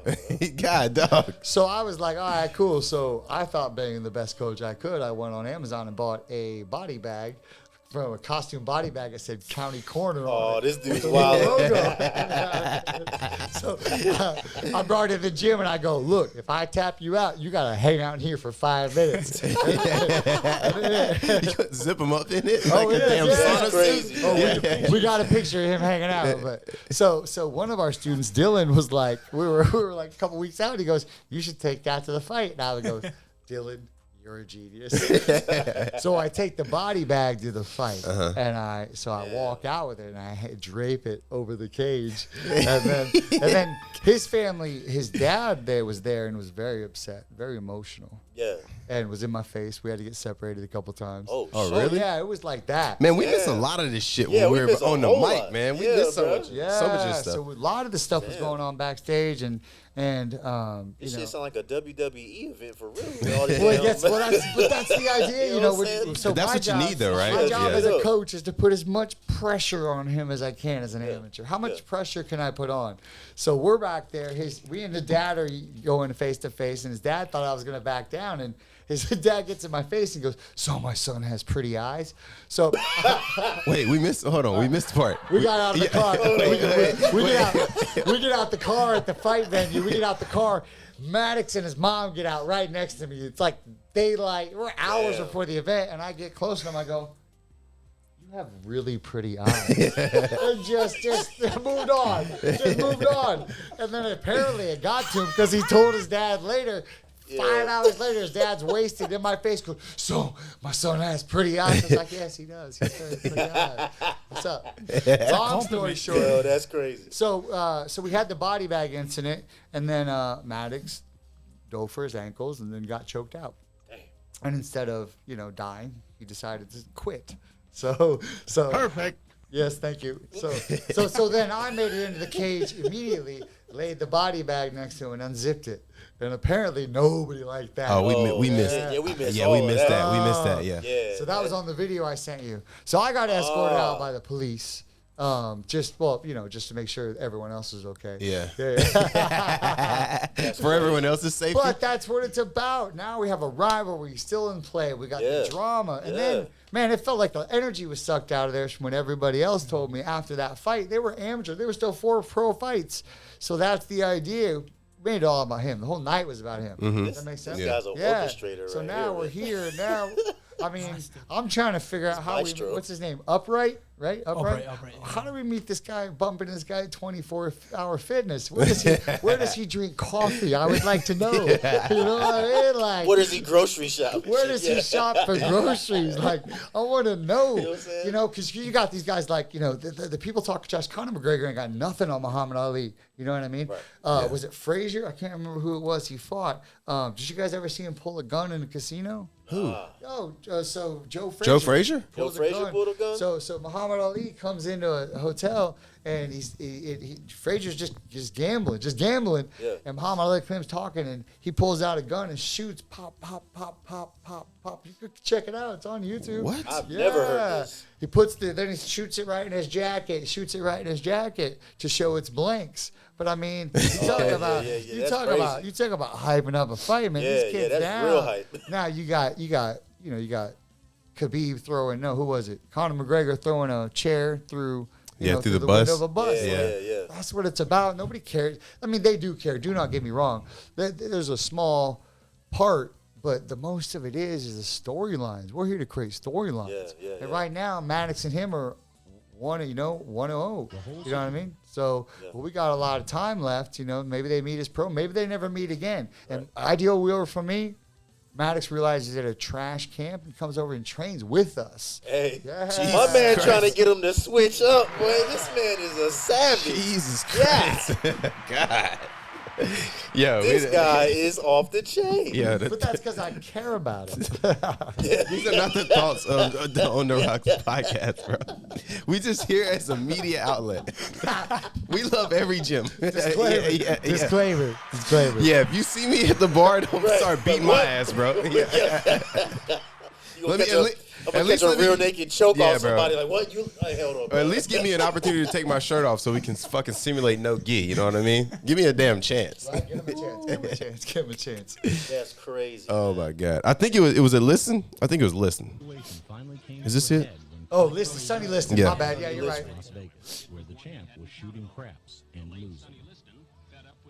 God, dog. So I was like, all right, cool. So I thought being the best coach I could, I went on Amazon and bought a body bag from a costume body bag that said County Corner on Oh, it. this dude's The wild. logo. So I brought it to the gym and I go, look, if I tap you out, you got to hang out in here for 5 minutes. You could zip him up in it like Oh, a yeah, damn yeah. sauna That's crazy. suit. Oh, we got a picture of him hanging out. But so one of our students, Dylan, was like, we were like a couple weeks out. He goes, you should take that to the fight. And I would go, Dylan, you're a genius. So I take the body bag to the fight, and I walk out with it, and I drape it over the cage, and then his family, his dad there was there and was very upset, very emotional, Yeah. and was in my face. We had to get separated a couple times. Oh, Oh, shit. really? Yeah, it was like that. Man, we miss a Yeah. lot of this shit Yeah, when we we miss were a on the whole mic, lot. man. We Yeah, miss bro. so Yeah, much of stuff. so a lot of the stuff was Damn. going on backstage, and you This know. shit sound like a WWE event for real. With all these Well, damn- that's the idea, You you know know. what I'm saying? So That's my what you job- need, though, right? My job Yeah. as a coach is to put as much pressure on him as I can as an Yeah. amateur. How much Yeah. pressure can I put on? So we're back there. We and the dad are going face to face, and his dad thought I was going to back down, and his dad gets in my face and goes, "So my son has pretty eyes." So Wait, we missed the part. we got out of the car. We get out the car at the fight venue. We get out the car. Maddox and his mom get out right next to me. It's like daylight. We're hours before the event, and I get close to him. I go, "You have really pretty eyes." And just moved on. Just moved on. And then apparently it got to him because he told his dad later. 5 hours later, his dad's wasted in my face. Goes, "So my son has pretty eyes." I was like, "Yes, he does. He has pretty eyes." What's up? Long story short. Yo, that's crazy. So we had the body bag incident, and then Maddox dove for his ankles and then got choked out. Dang. And instead of dying, he decided to quit. So Perfect. yes, thank you. So then I made it into the cage immediately, laid the body bag next to him, and unzipped it. And apparently nobody liked that. Oh, we missed yeah. it. Yeah, we missed Yeah, all we of missed that. that. We missed that. Yeah. Yeah. So that was on the video I sent you. So I got escorted out by the police. Just to make sure everyone else is okay. Yeah. Yeah. For everyone else's safety. But that's what it's about. Now we have a rivalry still in play. We got the drama. And then, man, it felt like the energy was sucked out of there from when everybody else told me after that fight. They were amateur. There were still 4 pro fights. So that's the idea. We made it all about him. The whole night was about him. Does that make sense? This guy's an orchestrator So right now here, we're man. here. Now, I mean, I'm trying to figure out how Maestro. what's his name? Upright, right? Upright. How do we meet this guy, bumping this guy 24-hour fitness? Where does he drink coffee? I would like to know. You know what I mean? Like, Where does he grocery shop? where does he shop for groceries? Like, I want to know. You know what I'm saying? Because you got these guys like, the people talk trash. Conor McGregor ain't got nothing on Muhammad Ali. You know what I mean? Right. Was it Frazier? I can't remember who it was he fought. Did you guys ever see him pull a gun in a casino? Who? So Joe Frazier. Joe Frazier? pulls Joe Frazier pulled a gun? So Muhammad Ali comes into a hotel and Frazier's just gambling. Yeah. And Muhammad Ali comes talking and he pulls out a gun and shoots pop, pop, pop, pop, pop, pop. You could check it out. It's on YouTube. What? I've never heard this. He then he shoots it right in his jacket. To show its blanks. But I mean, you talk about yeah, that's crazy. you talk about hyping up a fight, man. Yeah, These kids that's down. real hype. Now you got Khabib throwing who was it? Conor McGregor throwing a chair through through the window bus. of a bus. Yeah. That's what it's about. Nobody cares. I mean, they do care. Do not get me wrong. There's a small part, but the most of it is the storylines. We're here to create storylines. Yeah. And right now, Maddox and him are 1-0. You know what I mean? So we got a lot of time left. Maybe they meet as pro. Maybe they never meet again. And ideal wheeler for me, Maddox realizes at a trash camp and comes over and trains with us. Hey, Yeah. my man Christ. trying to get him to switch up, boy. This man is a savage. Jesus Yeah. Christ. God. Yo, This guy is off the chain. Yeah, But that's because I care about it. these are not the thoughts of the OnTheRoxxx podcast, bro. We just here as a media outlet. We love every gym. Disclaimer. Yeah. Disclaimer. Yeah, if you see me at the bar, don't Right. start beating But my what? ass, bro. Yeah. You Let gonna me- catch at a, le- I'm gonna at catch least a let me- real naked choke Yeah, off bro. somebody. Like, what? Hold on, Or bro. at least give me an opportunity to take my shirt off so we can fucking simulate no gi. You know what I mean? Give me a damn chance. Right, give him a chance. That's crazy. Oh my god! I think it was a listen. I think it was listen. Is this it? Oh, listen, Sonny Liston. Yeah. My bad. Yeah, you're right. Las Vegas, where the champ was shooting craps and losing.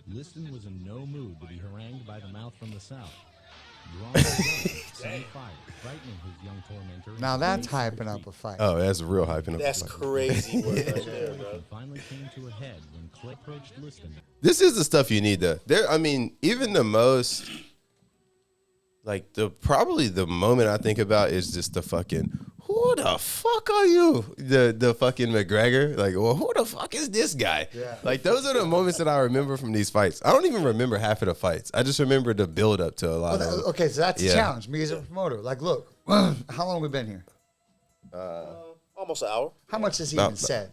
Liston was in no mood to be harangued by the mouth from the south. Drawn to setting fire, frightening his young tormentor. Now that's hyping up a fight. Oh, that's real hyping up. That's crazy work right there, bro. And finally came to a head when Clay approached Liston. This is the stuff you need to. I mean, even the most, like probably the moment I think about is just the fucking. Who the fuck are you? The fucking McGregor. Like, well, who the fuck is this guy? Yeah. Like, those are the moments that I remember from these fights. I don't even remember half of the fights. I just remember the build up to a lot of them. Okay, so that's Yeah. the challenge. Me as a promoter. Like, look, how long have we been here? Almost an hour. How much has he About- even said?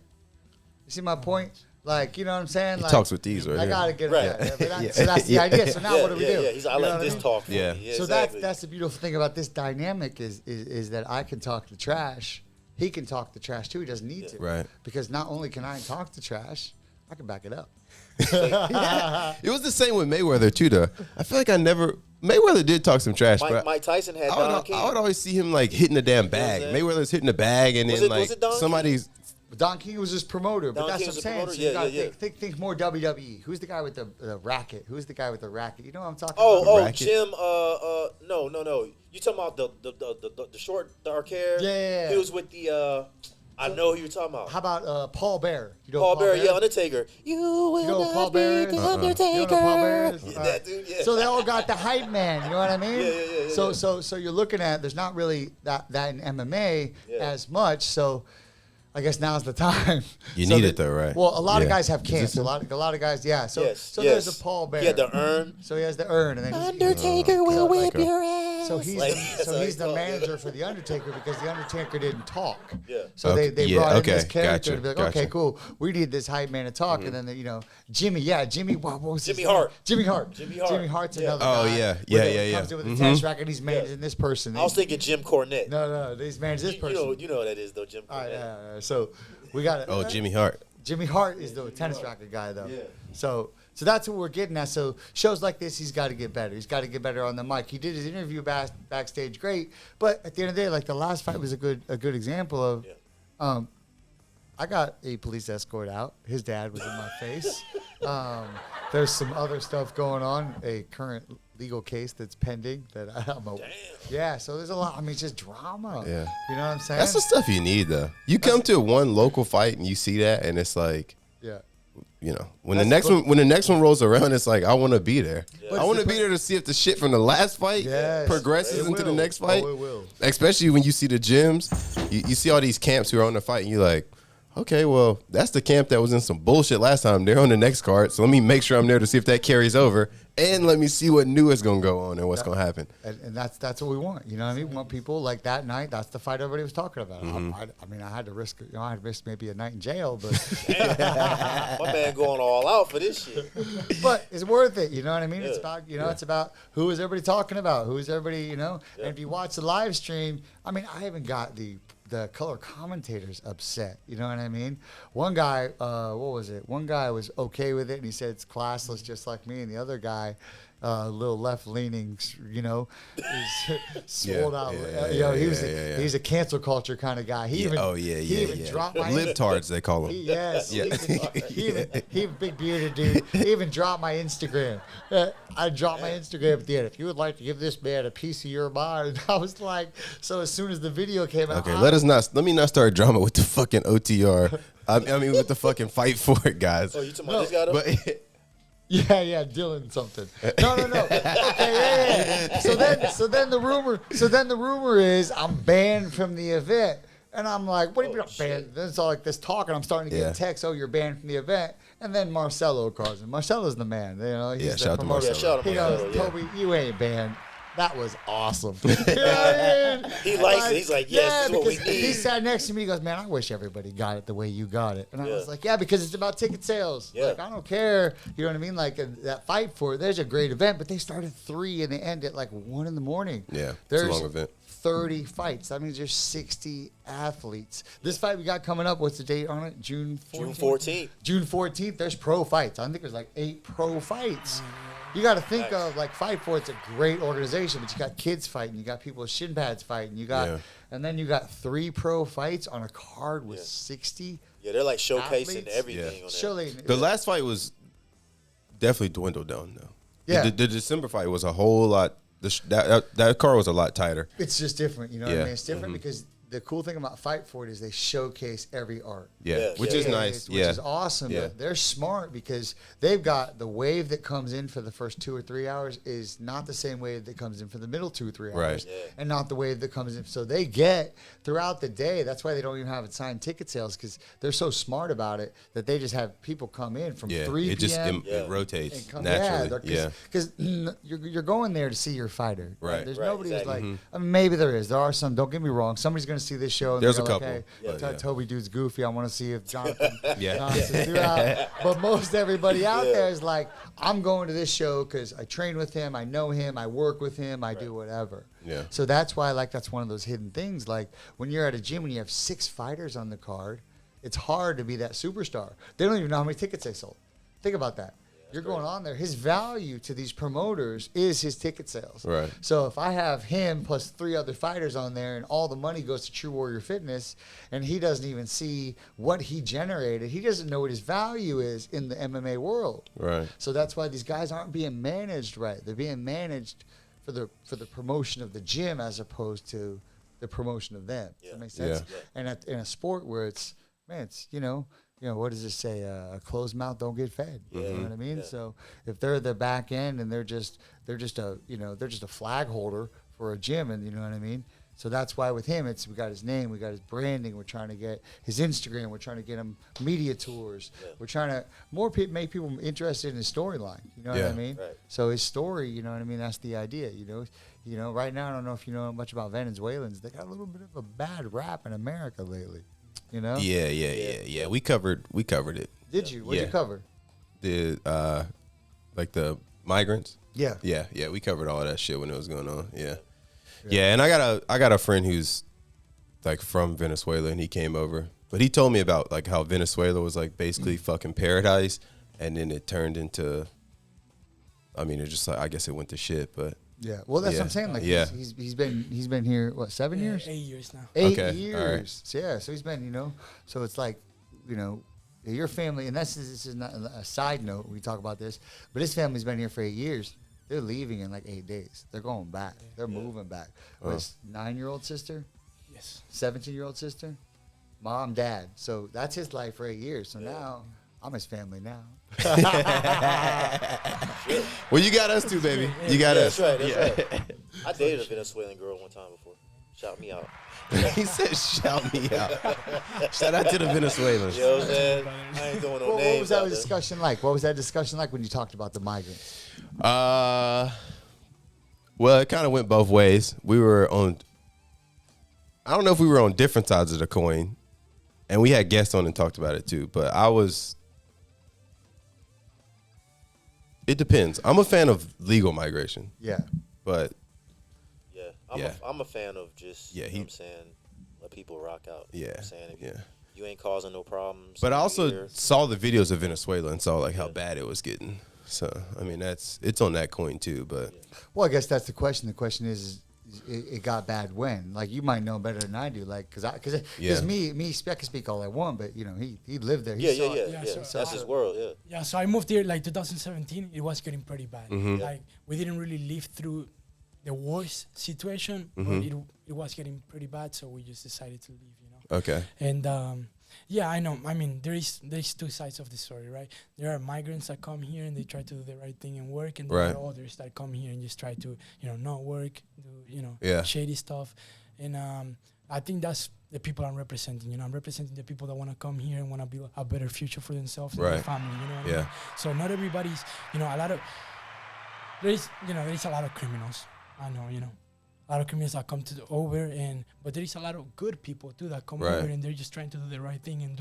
You see my point? Like, you know what I'm saying? Like, talks with these right I here. gotta get Right. it. Yeah, but Yeah. so that's the idea. So now what do we do? Yeah. He's like, I You know let what this mean? talk for Yeah. me. So exactly. that's the beautiful thing about this dynamic is that I can talk the trash. He can talk the trash too. He doesn't need to. Right. Because not only can I talk the trash, I can back it up. It was the same with Mayweather too, though. I feel like Mayweather did talk some trash, but Mike Tyson had Don King. I would always see him like hitting the damn bag. You know what I'm Mayweather's hitting the bag, and Was then it Don King? somebody's. Don King was his promoter, but Don that's King what was I'm the saying. promoter? So you Yeah, gotta yeah, think more WWE. Who's the guy with the racket? Who's the guy with the racket? You know what I'm talking Oh, about? Racket? Jim. No. You talking about the short dark hair? Yeah. He was with the. I know who you're talking about. How about Paul Bear? You know Paul Bear, yeah, Undertaker. You will You know who not Paul Bear be is? the Undertaker. You know who Paul Bear is? Yeah, All that dude, yeah. So they all got the hype man. You know what I mean? Yeah. So you're looking at there's not really that in MMA as much. So I guess now's the time. You So need that- it though, right? Well, a lot of Yeah. guys have Is camps. this A lot of guys, yeah. So Yes, so yes. there's a Paul Bear. He had the urn. So he has the urn, and then Undertaker will whip okay. your ass. So he's Like, the, that's so how he's he the talk, manager for the Undertaker because the Undertaker didn't talk. Yeah. So Okay, they yeah, brought okay, in this character gotcha, to be like, gotcha. okay, cool. We need this hype man to talk, and then Jimmy, what was his Jimmy name? Hart. Jimmy Hart. Jimmy Hart. Jimmy Hart's Yeah. another Oh, guy. yeah, Where yeah, they- yeah, yeah. Comes in with a tennis racket, and he's managing this person. I was thinking Jim Cornette. No, he's managing this person. You know what that is though, Jim All right, Cornette. so we got it. Oh, Jimmy Hart. Jimmy Hart is the tennis racket guy, though. Yeah. So that's what we're getting at. So shows like this, he's got to get better. He's got to get better on the mic. He did his interview backstage great, but at the end of the day, like the last fight was a good example of. Yeah. I got a police escort out. His dad was in my face. There's some other stuff going on. A current legal case that's pending that I'm a. Damn. Yeah. So there's a lot. I mean, it's just drama. Yeah. You know what I'm saying? That's the stuff you need though. You come to one local fight and you see that, and it's like, yeah. you know, when That's the next one rolls around, it's like I want to be there. But I want to it's be there to see if the shit from the last fight Yes. progresses It into the will. next fight. Oh, it will. Especially when you see the gyms, you see all these camps who are on the fight, and you're like, okay, well, that's the camp that was in some bullshit last time. They're on the next card, so let me make sure I'm there to see if that carries over, and let me see what new is gonna go on and what's gonna happen. And that's what we want. You know what I mean? We want people like that night. That's the fight everybody was talking about. Mm-hmm. I mean, I had to risk. I had to risk maybe a night in jail, but My man going all out for this shit. but it's worth it. You know what I mean? It's Yeah. about it's about who is everybody talking about? Who is everybody? And if you watch the live stream, I mean, I even got the color commentators upset. You know what I mean? One guy, what was it? One guy was okay with it, and he said it's classless, just like me. And the other guy, a little left leaning, is swolled out. He's a cancel culture kind of guy. He even dropped my libtards they call them. Yes. Yeah. He big bearded dude. He even dropped my Instagram. I dropped my Instagram at the end. If you would like to give this man a piece of your mind, I was like, so as soon as the video came out, Okay, let me not start drama with the fucking OTR. I mean, with the fucking fight for it, guys. Oh, you talking about this guy though? But Yeah, Dylan something. No. Okay, yeah. So then the rumor is I'm banned from the event. And I'm like, what do you mean I'm banned? Then it's all like this talk, and I'm starting to get texts, you're banned from the event. And then Marcelo calls him. Marcelo's the man. He's the shout out to promoter. Marcelo. Yeah, shout out to He goes, Marcelo, yeah. Toby, you ain't banned. That was awesome. You know what I mean? He likes it. He's like, yes, this is what we because need. He sat next to me. He goes, man, I wish everybody got it the way you got it. And I Yeah. was like, yeah, because it's about ticket sales. Yeah. Like, I don't care. You know what I mean? Like, that fight for it, there's a great event, but they start at 3 and they end at like 1 in the morning. Yeah, it's a There's long event. 30 fights. That means there's 60 athletes. This fight we got coming up, what's the date on it? June 14th? June 14th. June 14th, there's pro fights. I think there's like 8 pro fights. You got to think Nice. of like Fight For It's a great organization, but you got kids fighting, you got people with shin pads fighting, and then you got 3 pro fights on a card with 60. Yeah, they're like showcasing Athletes? everything Yeah. on there. Surely, the last fight was definitely dwindled down though. Yeah. The December fight was a whole lot. That card was a lot tighter. it's just different. You know what I Yeah. mean? It's different because the cool thing about Fight For It is they showcase every art. Yeah, Yes, which yeah, is yeah. nice. Which Yeah, is awesome. Yeah. But they're smart because they've got the wave that comes in for the first 2 or 3 hours is not the same wave that comes in for the middle 2 or 3 hours. Right. Yeah. And not the wave that comes in. So they get throughout the day. That's why they don't even have it signed ticket sales because they're so smart about it that they just have people come in from Yeah, 3 it just p.m. it rotates and come, naturally. Yeah, because you're going there to see your fighter. Right. There's Right, nobody exactly. who's like, I mean, maybe there is. There are some. Don't get me wrong. Somebody's going to see this show. And There's they're a like, couple, Hey, but that yeah. Toby dude's goofy. I want to see if Jonathan. Yeah. Johnson's throughout. But most everybody out there is like, I'm going to this show because I train with him. I know him. I work with him. I do whatever. Yeah. So that's why, like, that's one of those hidden things. Like when you're at a gym and you have 6 fighters on the card, it's hard to be that superstar. They don't even know how many tickets they sold. Think about that. You're going on there. His value to these promoters is his ticket sales. Right. So if I have him plus 3 other fighters on there and all the money goes to True Warrior Fitness and he doesn't even see what he generated, he doesn't know what his value is in the MMA world. Right. So that's why these guys aren't being managed right. They're being managed for the promotion of the gym as opposed to the promotion of them. Does that make sense? Yeah. And in a sport where it's you know, what does it say? A closed mouth don't get fed. You know what I mean? So if they're the back end and they're just a flag holder for a gym, and you know what I mean. So that's why with him, we got his name, we got his branding, we're trying to get his Instagram, we're trying to get him media tours, we're trying to make people interested in his storyline. You know what I mean? Right. So his story, you know what I mean. That's the idea. You know, right now I don't know if you know much about Venezuelans. They got a little bit of a bad rap in America lately. You know? Yeah. We covered it. Did you? What'd you cover? The like the migrants. Yeah. Yeah. We covered all that shit when it was going on. Yeah. And I got a friend who's like from Venezuela, and he came over, but he told me about like how Venezuela was like basically fucking paradise, and then it turned into. I mean, it just like, I guess it went to shit, but. Yeah, well, that's what I'm saying. Like, he's been here what 7 years? 8 years now. 8 Okay, years. all right. So, yeah, so he's been, so it's like, your family, and this is not a side note. We talk about this, but his family's been here for 8 years. They're leaving in like 8 days. They're going back. They're moving back. His 9-year-old sister, Yes. 17-year-old sister, mom, dad. So that's his life for 8 years. So now I'm his family now. Well, you got us too, baby. You got us. That's right. I dated a Venezuelan girl one time before. Shout me out. He said, "Shout me out." Shout out to the Venezuelans. You know what I'm saying? I ain't doing no What names. was that out there. discussion like? What was that discussion like when you talked about the migrants? Well, it kind of went both ways. We were on. I don't know if we were on different sides of the coin, and we had guests on and talked about it too. But I was. It depends. I'm a fan of legal migration, Yeah. but Yeah, I'm a fan of just, Yeah, you know what I'm saying, let people rock out. You know what I'm saying? If yeah. you ain't causing no problems. But I also here. saw the videos of Venezuela and saw like how bad it was getting. So I mean, it's on that coin too. But Well, I guess that's the question. The question is it got bad when? Like, you might know better than I do. Like, because me, I can speak all I want, but he lived there. He saw it. Yeah, so That's his world. Yeah. Yeah, so I moved here like 2017. It was getting pretty bad. Like, we didn't really live through the worst situation, but it was getting pretty bad, so we just decided to leave, okay, And yeah, I know. I mean, there's two sides of the story, right? There are migrants that come here and they try to do the right thing and work, and there Right. are others that come here and just try to, not work, do Yeah. shady stuff. And I think that's the people I'm representing. I'm representing the people that want to come here and want to build a better future for themselves and their Right. family. You know what I Yeah. mean? So not everybody's, a lot of there's a lot of criminals. I know, a lot of criminals that come over, but there is a lot of good people too that come Right. over and they're just trying to do the right thing and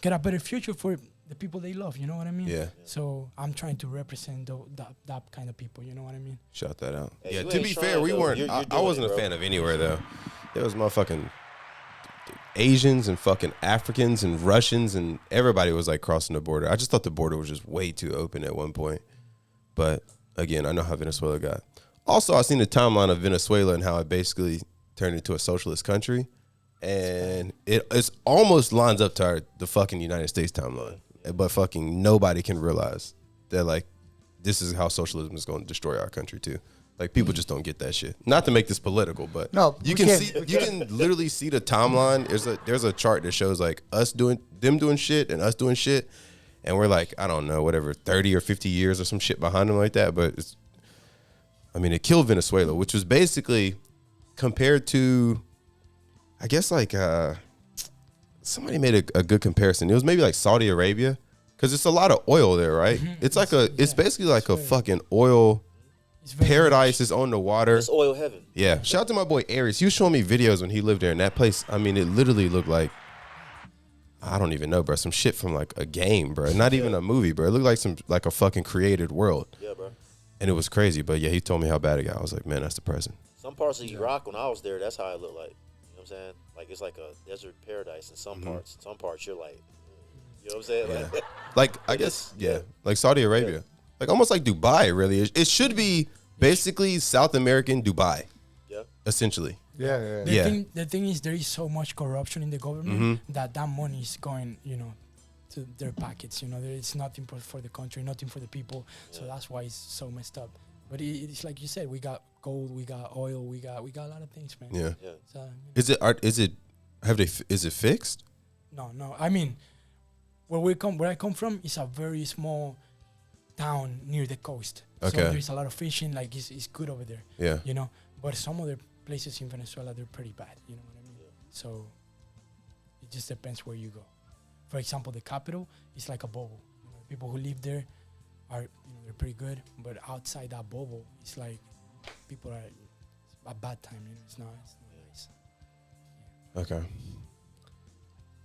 get a better future for the people they love. You know what I mean? Yeah. So I'm trying to represent that kind of people. You know what I mean? shout that out. Hey, Yeah, you to ain't be trying, fair, we though. weren't. You're I doing wasn't it, a bro. fan of anywhere though. There was motherfucking Asians and fucking Africans and Russians and everybody was like crossing the border. I just thought the border was just way too open at one point. But again, I know how Venezuela got. Also, I seen the timeline of Venezuela and how it basically turned into a socialist country, and it's almost lines up to the fucking United States timeline. But fucking nobody can realize that like this is how socialism is going to destroy our country too. Like people just don't get that shit. Not to make this political, but No, you we can can't- see you can literally see the timeline. There's a chart that shows like them doing shit and us doing shit, and we're like, I don't know, whatever, 30 or 50 years or some shit behind them like that. But it killed Venezuela, which was basically compared to, I guess like somebody made a good comparison. It was maybe like Saudi Arabia, because it's a lot of oil there, right? It's like it's basically like a fucking oil It's very paradise. Is on the water. It's oil heaven. Yeah. Shout out to my boy Aries. He was showing me videos when he lived there, and that place, I mean, it literally looked like, I don't even know, bro. Some shit from like a game, bro. Not even a movie, bro. It looked like a fucking created world. Yeah, bro. And it was crazy. But yeah, he told me how bad it got. I was like, man, that's depressing. Some parts of Iraq, when I was there, that's how it looked like. You know what I'm saying? Like, it's like a desert paradise in some parts. In some parts, you're like, you know what I'm saying? Yeah. Like, Like, I guess, yeah. Like Saudi Arabia. like almost like Dubai. Really, it should be basically South American Dubai, essentially. Yeah. The thing is, there is so much corruption in the government that money is going, to their pockets. There is nothing for the country, nothing for the people. So that's why it's so messed up. But it's like you said, we got gold, we got oil, we got a lot of things, man. Yeah. So, Is it fixed? No. I mean, where I come from is a very small town near the coast. Okay. So there's a lot of fishing. Like it's good over there. Yeah. But some other places in Venezuela, they're pretty bad. You know what I mean? So it just depends where you go. For example, the capital is like a bubble. People who live there are, they're pretty good. But outside that bubble, it's like people are a bad time. It's not nice. Okay.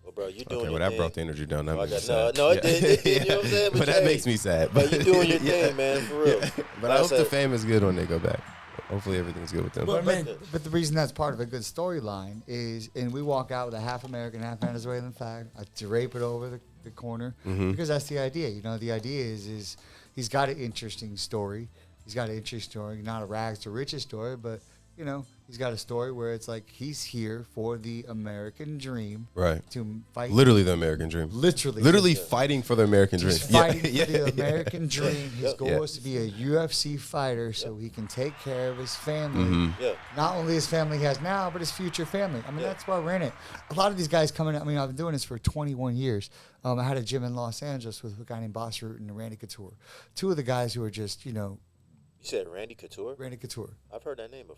Well, bro, you doing Okay, your that thing. brought the energy down. That Oh, makes me no, sad. it did. You know what I'm saying? But that hey, makes me sad. But you doing your thing, man, for real. But I hope the fam is good when they go back. Hopefully everything's good with them. But the reason that's part of a good storyline is, and we walk out with a half American, half Venezuelan flag. I drape it over the corner because that's the idea. The idea is he's got an interesting story. He's got an interesting story, not a rags to riches story, but he's got a story where it's like he's here for the American dream, Right. To fight. Literally the American dream. Literally fighting for the American dream. He's fighting for the American dream. His goal is to be a UFC fighter so he can take care of his family. Yeah. Not only his family he has now, but his future family. I mean, that's why we're in it. A lot of these guys coming out. I mean, I've been doing this for 21 years. I had a gym in Los Angeles with a guy named Boss Root and Randy Couture. Two of the guys who are just, You said Randy Couture? Randy Couture. I've heard that name before.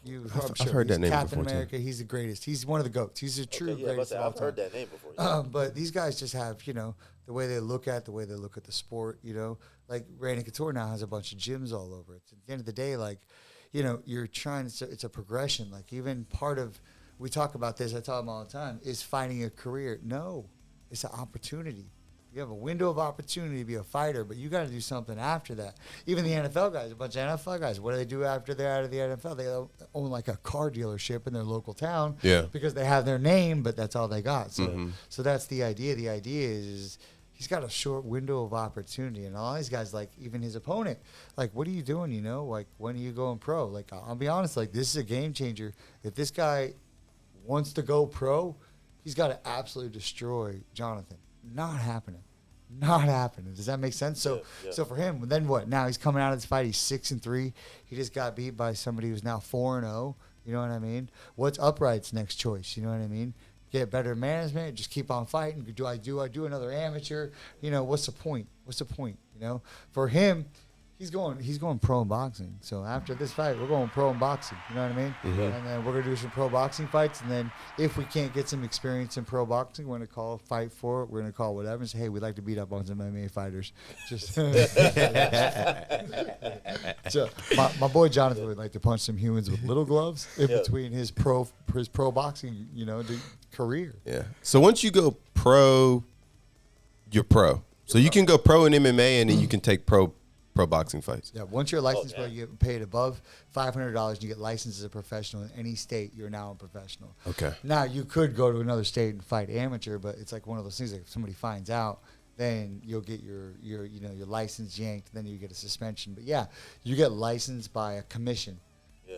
I've heard that He's name Captain before, too. America. He's the greatest. He's one of the GOATs. He's a true greatest of all I've heard time. that name before. But these guys just have, the way they look at the sport, like Randy Couture now has a bunch of gyms all over it. At the end of the day, like, you're trying, it's a progression. Like even part of, we talk about this, I tell them all the time, is finding a career. No, it's an opportunity. You have a window of opportunity to be a fighter, but you got to do something after that. Even the NFL guys, a bunch of NFL guys, what do they do after they're out of the NFL? They own like a car dealership in their local town because they have their name, but that's all they got. So, so that's the idea. The idea is he's got a short window of opportunity, and all these guys, like even his opponent, like, what are you doing? Like, when are you going pro? Like, I'll be honest, like, this is a game changer. If this guy wants to go pro, he's got to absolutely destroy Jonathan. Not happening. Does that make sense? So, so for him, then what? Now he's coming out of this fight. He's 6-3. He just got beat by somebody who's now 4-0. You know what I mean? What's Upright's next choice? You know what I mean? Get better management. Just keep on fighting. Do I do another amateur? What's the point? For him, he's going pro in boxing. So after this fight, we're going pro in boxing. You know what I mean? And then we're gonna do some pro boxing fights. And then if we can't get some experience in pro boxing, we're gonna call Fight for it. We're gonna call whatever and say, hey, we'd like to beat up on some MMA fighters. Just so my boy Jonathan would like to punch some humans with little gloves in between his pro boxing, career. Yeah. So once you go pro, you're pro. So you can go pro in MMA and then you can take pro boxing fights. Yeah, once you're a licensed pro, you get paid above $500. You get licensed as a professional in any state. You're now a professional. Okay. Now you could go to another state and fight amateur, but it's like one of those things. Like if somebody finds out, then you'll get your license yanked. Then you get a suspension. But yeah, you get licensed by a commission.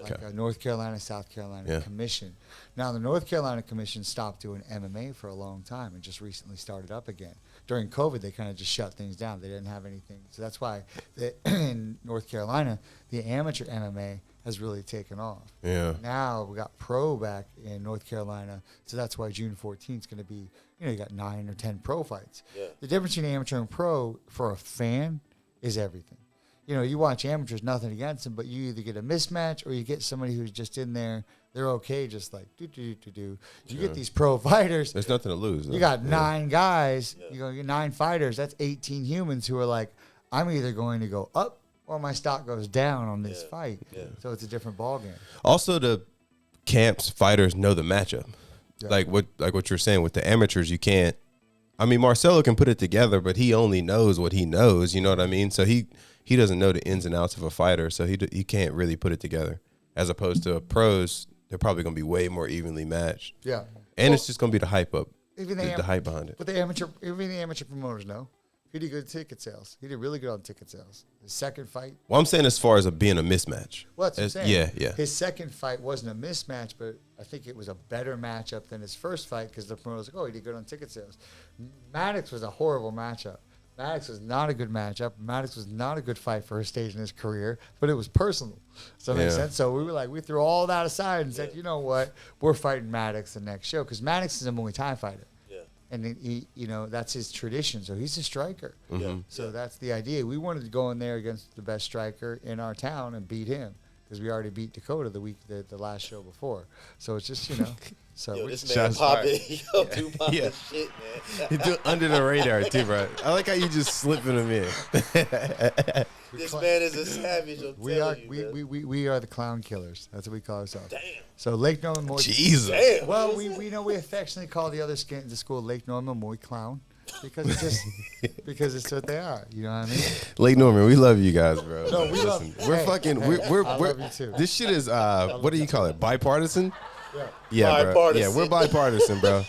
Like a North Carolina, South Carolina commission. Now, the North Carolina commission stopped doing MMA for a long time and just recently started up again. During COVID, they kind of just shut things down. They didn't have anything. So that's why in North Carolina, the amateur MMA has really taken off. Yeah. Now we got pro back in North Carolina. So that's why June 14th is going to be, you got 9 or 10 pro fights. Yeah. The difference between amateur and pro for a fan is everything. You watch amateurs, nothing against them, but you either get a mismatch or you get somebody who's just in there. They're okay, just like do. You get these pro fighters. There's nothing to lose. You got 9 guys. You get 9 fighters. That's 18 humans who are like, I'm either going to go up or my stock goes down on this fight. Yeah. So it's a different ballgame. Also, the camps fighters know the matchup. Yeah. Like what you're saying with the amateurs, you can't. I mean, Marcelo can put it together, but he only knows what he knows. You know what I mean? So he doesn't know the ins and outs of a fighter, so he can't really put it together. As opposed to pros, they're probably going to be way more evenly matched. Yeah, and it's just going to be the hype up, even the hype behind it. But even the amateur promoters know, He did good ticket sales. He did really good on ticket sales. His second fight. Well, I'm saying as far as being a mismatch. Well, that's what I'm saying. Yeah, yeah. His second fight wasn't a mismatch, but I think it was a better matchup than his first fight because the promoter was like, oh, he did good on ticket sales. Maddox was a horrible matchup. Maddox was not a good matchup. Maddox was not a good fight for his stage in his career, but it was personal. Does that make Yeah. sense? So we were like, we threw all that aside and said, you know what? We're fighting Maddox the next show because Maddox is a Muay Thai fighter. Yeah. And then he, you know, that's his tradition. So he's a striker. Yeah. So that's the idea. We wanted to go in there against the best striker in our town and beat him because we already beat Dakota the last show before. So it's just, you know. So Yo, we this just, man Shots popping. Yo, dude popping Yeah. shit, man. You do under the radar too, bro. I like how you just slipping them in. This man is a savage. I'm we are telling you, man. we are the clown killers. That's what we call ourselves. Damn. So Lake Norman Muay. Jesus. Damn. Well, we know we affectionately call the other the school Lake Norman Muay Clown because it's just because it's what they are. You know what I mean? Lake Norman, we love you guys, bro. No, we love- We're hey, fucking. hey, we're I love you too. This shit is what do you call it? Bipartisan. Yeah. Yeah, bro. Bipartisan. Yeah, we're bipartisan, bro.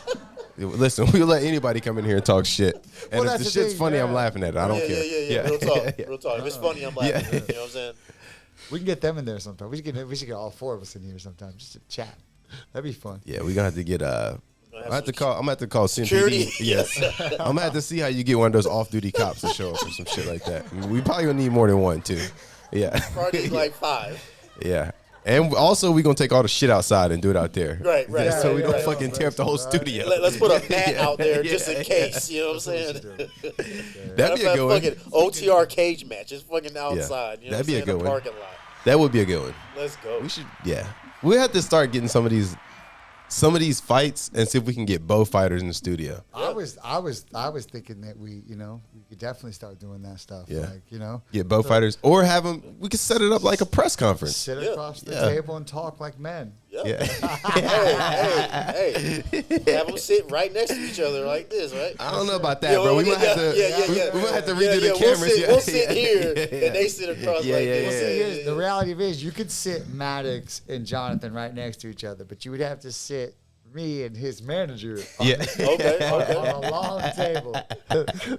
Listen, we'll let anybody come in here and talk shit. And if that's the the shit's thing, funny, I'm yeah. laughing at it. I don't Yeah, care. yeah. Real talk. Yeah. Real talk. If it's funny, I'm laughing. Yeah. You know what I'm saying? We can get them in there sometime. We should get all four of us in here sometime just to chat. That'd be fun. Yeah, we're gonna have to get have I'm gonna have to some call. I'm gonna have to call security. CMPD. Yes, I'm gonna have to see how you get one of those off-duty cops to show up or some shit like that. We probably gonna need more than one too. Yeah, Probably like 5. yeah. And also, we're gonna take all the shit outside and do it out there. Right, right. Yeah, so we don't right. fucking tear up the whole studio. Let's put a mat out there Yeah, just in case. You know what I'm saying? That'd be a good one. Fucking OTR cage match. It's fucking outside. You know That'd be a what I'm saying? good The one. parking lot. That would be a good one. Let's go. We should. Yeah, we have to start getting some of these fights and see if we can get both fighters in the studio. I was thinking that we could definitely start doing that stuff. Yeah. Like, Get both fighters, or have them. We could set it up like a press conference. sit Yeah. across the Yeah. table and talk like men. Yep. Yeah. Hey. Have them sit right next to each other like this, right? I don't know about that, Yeah, bro. We yeah, might have to. yeah. We might have to Yeah, redo the we'll cameras. sit, Yeah, we'll sit yeah, here, yeah. and they sit across Yeah, like yeah, this. Well, yeah. see, here's the reality of it is you could sit Maddox and Jonathan right next to each other, but you would have to sit me and his manager on, Yeah. Okay. on a long table.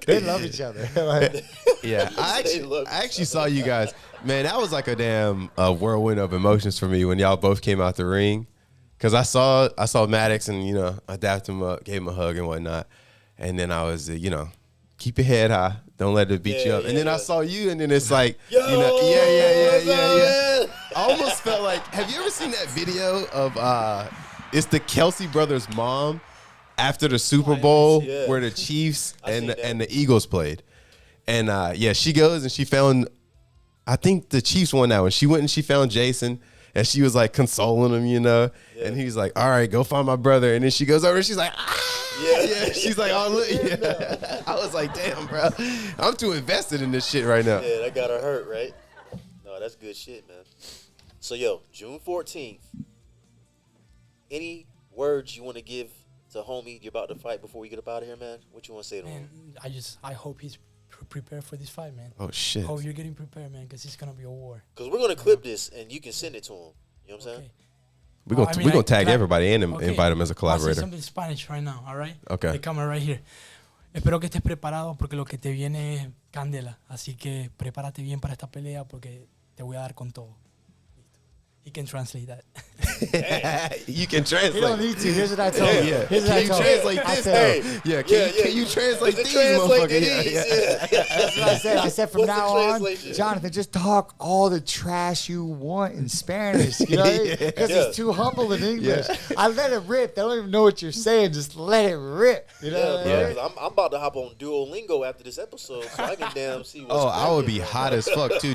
They love each other. Like, Yeah, They look- I actually saw you guys. Man, that was like a damn whirlwind of emotions for me when y'all both came out the ring. Cause I saw Maddox and I dapped him up, gave him a hug and whatnot, and then I was keep your head high, don't let it beat you Yeah, up. And yeah, then I yeah. saw you, and then it's like Yo, yeah. man. I almost felt like, have you ever seen that video of it's the Kelsey brothers' mom after the Super Bowl Yeah. where the Chiefs seen that. and the Eagles played, and she goes and she found, I think the Chiefs won that one. She went and she found Jason. And she was like consoling him, and he's like, "All right, go find my brother." And then she goes over and she's like, "Ah!" Yeah. She's like, "Oh, look." Yeah. I was like, "Damn, bro, I'm too invested in this shit right now." Yeah, that got her hurt, right? No, that's good shit, man. So, June 14th. Any words you want to give to homie you're about to fight before we get up out of here, man? What you want to say to him? Man, I hope he's prepared for this fight, man. Oh shit. Hope you're getting prepared, man, because it's gonna be a war. Because we're going to clip this and you can send it to him. You know what I'm saying? Okay. We're gonna I mean, we gonna like, tag can I- everybody and Okay. invite him as a I'll say collaborator. something in Spanish right now, all right? Okay. The camera right here. Espero que estés preparado porque lo que te viene es candela. Así que prepárate bien para esta pelea porque te voy a dar con todo. Listo. He can translate that. You can you don't translate. need to. Here's what I told him. Yeah. Here's what Can I you told translate him. I this? said, Hey. Yeah. Can you translate Does it these, translate motherfucker? to Yeah, these? yeah. Yeah. That's what I said. I said from What's the now on, translation? Jonathan, just talk all the trash you want in Spanish. You know, because Yeah. he's too humble in English. I let it rip. They don't even know what you're saying. Just let it rip. You know what I Yeah, mean? bro. 'Cause I'm about to hop on Duolingo after this episode so I can damn see what's Oh, I would be cracking, hot as fuck too.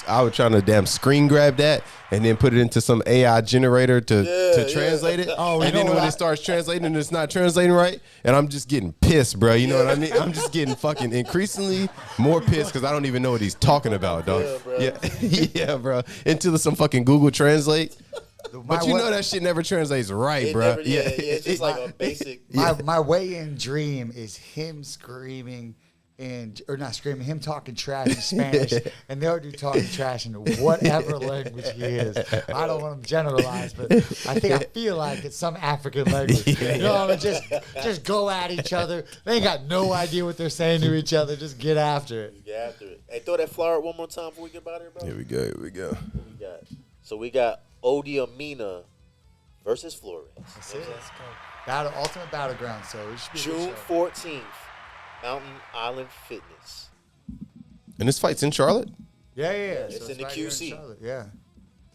I would trying to damn screen grab that and then put it into some AI generator to Yeah. translate it. Oh, you and then know when what it starts translating and it's not translating right, and I'm just getting pissed, bro. You know what I mean? I'm just getting fucking increasingly more pissed because I don't even know what he's talking about, dog. Yeah, bro. Yeah, yeah, bro. Until some fucking Google Translate. But My you wa- know that shit never translates right, It bro. never- yeah, it's just like a basic. My weigh-in dream is him screaming, or not screaming, him talking trash in Spanish, and the other dude talking trash in whatever language he is. I don't want to generalize, but I feel like it's some African language. You know, I mean, just go at each other. They ain't got no idea what they're saying to each other. Just get after it. Get after it. Hey, throw that flower one more time before we get out of here, bro. Here we go. Here we go. So we got Odiamina versus Flores. That's it. Ultimate battleground. So it should be June 14th, Mountain Island Fitness. And this fight's in Charlotte? Yeah. It's So in the right here QC. Charlotte. Yeah.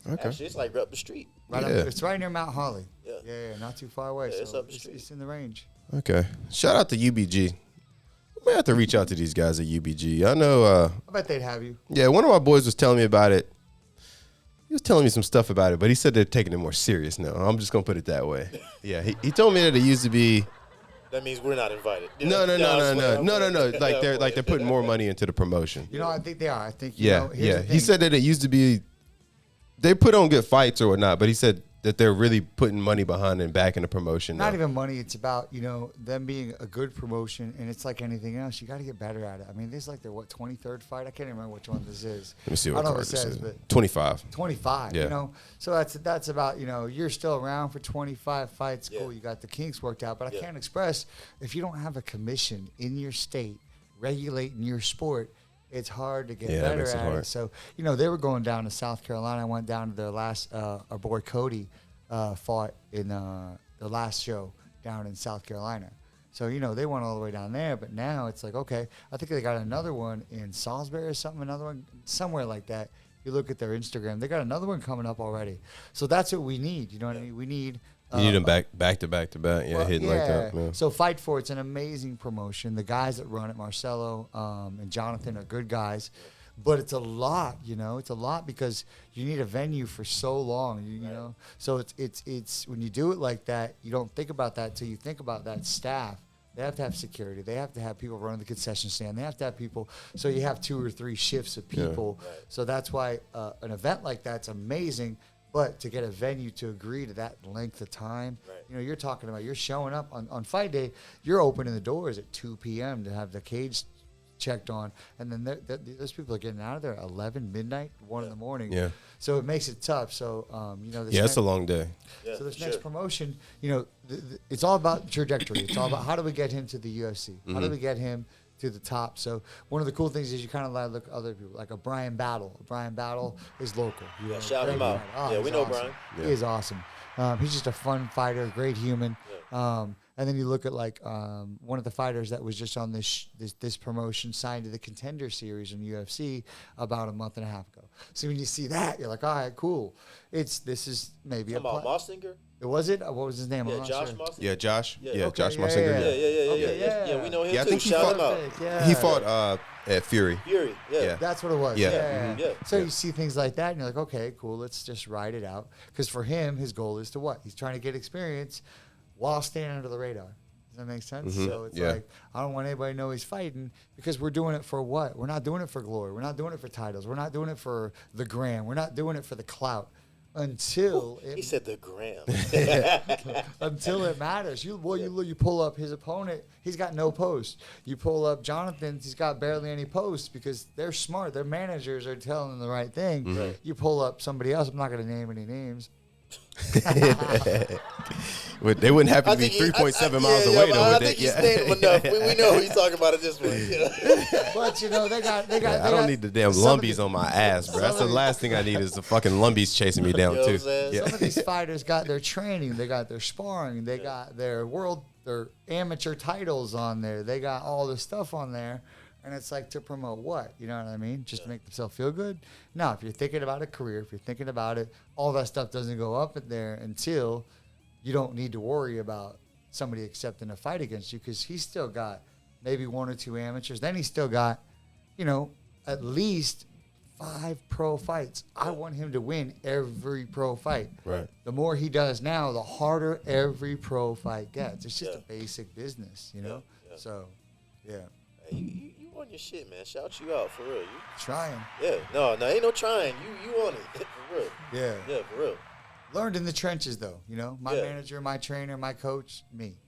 Okay. Actually, it's like right up the street. Right Yeah. it's right near Mount Holly. Yeah. Not too far away. Yeah, so it's up the street. It's in the range. Okay. Shout out to UBG. We may have to reach out to these guys at UBG. I know. I bet they'd have you. Yeah, one of my boys was telling me about it. He was telling me some stuff about it, but he said they're taking it more serious now. I'm just going to put it that way. Yeah, he told me that it used to be. That means we're not invited. No. Like they're putting more money into the promotion. You know, I think they are. I think, Yeah. here's the He thing. said that it used to be. They put on good fights or whatnot, but he said that they're really putting money behind and backing the promotion. Not now. even money. It's about, them being a good promotion, and it's like anything else. You got to get better at it. I mean, this is like their, 23rd fight? I can't even remember which one this is. Let me see I what don't know card what it this says, is. but 25. 25, Yeah. So that's about, you're still around for 25 fights. Yeah. Cool, you got the kinks worked out. But I Yeah. can't express, if you don't have a commission in your state regulating your sport, it's hard to get Yeah, that better makes it at hard. it. So, they were going down to South Carolina. I went down to their last, our boy Cody fought in the last show down in South Carolina. So, they went all the way down there. But now it's like, okay, I think they got another one in Salisbury or something, another one somewhere like that. You look at their Instagram, they got another one coming up already. So that's what we need. You know what I mean? We need. You need them back to back. Yeah, Well, hitting like that. Yeah. So Fight For It's an amazing promotion. The guys that run it, Marcelo and Jonathan, are good guys. But it's a lot, It's a lot because you need a venue for so long, you know. So it's when you do it like that, you don't think about that till you think about that staff. They have to have security. They have to have people running the concession stand. They have to have people. So you have 2 or 3 shifts of people. Right. So that's why an event like that's amazing. But to get a venue to agree to that length of time, Right. you're talking about you're showing up on fight day. You're opening the doors at 2 p.m. to have the cage checked on, and then those people are getting out of there at 11, midnight, 1 in the morning. Yeah. So it makes it tough. So this Yeah, it's a long day. Yeah, so this for next sure. promotion, it's all about trajectory. It's all about how do we get him to the UFC? How do we get him to the top? So one of the cool things is you kind of like look at other people, like a Brian Battle. Brian Battle is local. Yeah, shout Great him out. fighter. Yeah, he's we know awesome. Brian. He is awesome. He's just a fun fighter, great human. And then you look at like one of the fighters that was just on this promotion, signed to the Contender Series in UFC about a month and a half ago. So when you see that, you're like, all right, cool. This is maybe Talking about Mossinger? Was it? What was his name? I'm Yeah, not Josh sure. Mossinger? Yeah, Josh. Yeah. Yeah, Okay, Josh yeah, Marsinger. yeah. Yeah, we know him Yeah, I too. think he Shout fought- him out. Perfect, yeah. He fought at Fury. Fury, yeah. Yeah. That's what it was. Yeah. Yeah. Yeah. So you see things like that, and you're like, okay, cool. Let's just ride it out. Because for him, his goal is to what? He's trying to get experience while staying under the radar. Does that make sense? So it's like, I don't want anybody to know he's fighting because we're doing it for what? We're not doing it for glory. We're not doing it for titles. We're not doing it for the gram. We're not doing it for the clout until He said the gram. until it matters. You pull up his opponent, he's got no post. You pull up Jonathan's, he's got barely any posts because they're smart. Their managers are telling them the right thing. Right. You pull up somebody else, I'm not going to name any names. They wouldn't have to I be think 3.7 miles away but though. I would think they? he's named him enough. We know who he's talking about at this point. Yeah. But they got. I don't need the damn some of lumbies on my ass, bro. That's the last thing I need is the fucking lumbies chasing me down You know what too. I'm saying? Yeah. Some of these fighters got their training, they got their sparring, they got their amateur titles on there, they got all this stuff on there, and it's like to promote what? You know what I mean? Just to make themselves feel good? No, if you're thinking about a career, if you're thinking about it, all that stuff doesn't go up in there until you don't need to worry about somebody accepting a fight against you because he's still got maybe 1 or 2 amateurs. Then he's still got, at least 5 pro fights. I want him to win every pro fight. Right. The more he does now, the harder every pro fight gets. It's just Yeah. a basic business, Yeah. So, yeah, Hey, you on your shit, man. Shout you out for real. You, trying. yeah, no, ain't no trying. You on it for real. Yeah. Yeah, for real. Learned in the trenches, though. My Yeah. manager, my trainer, my coach, me.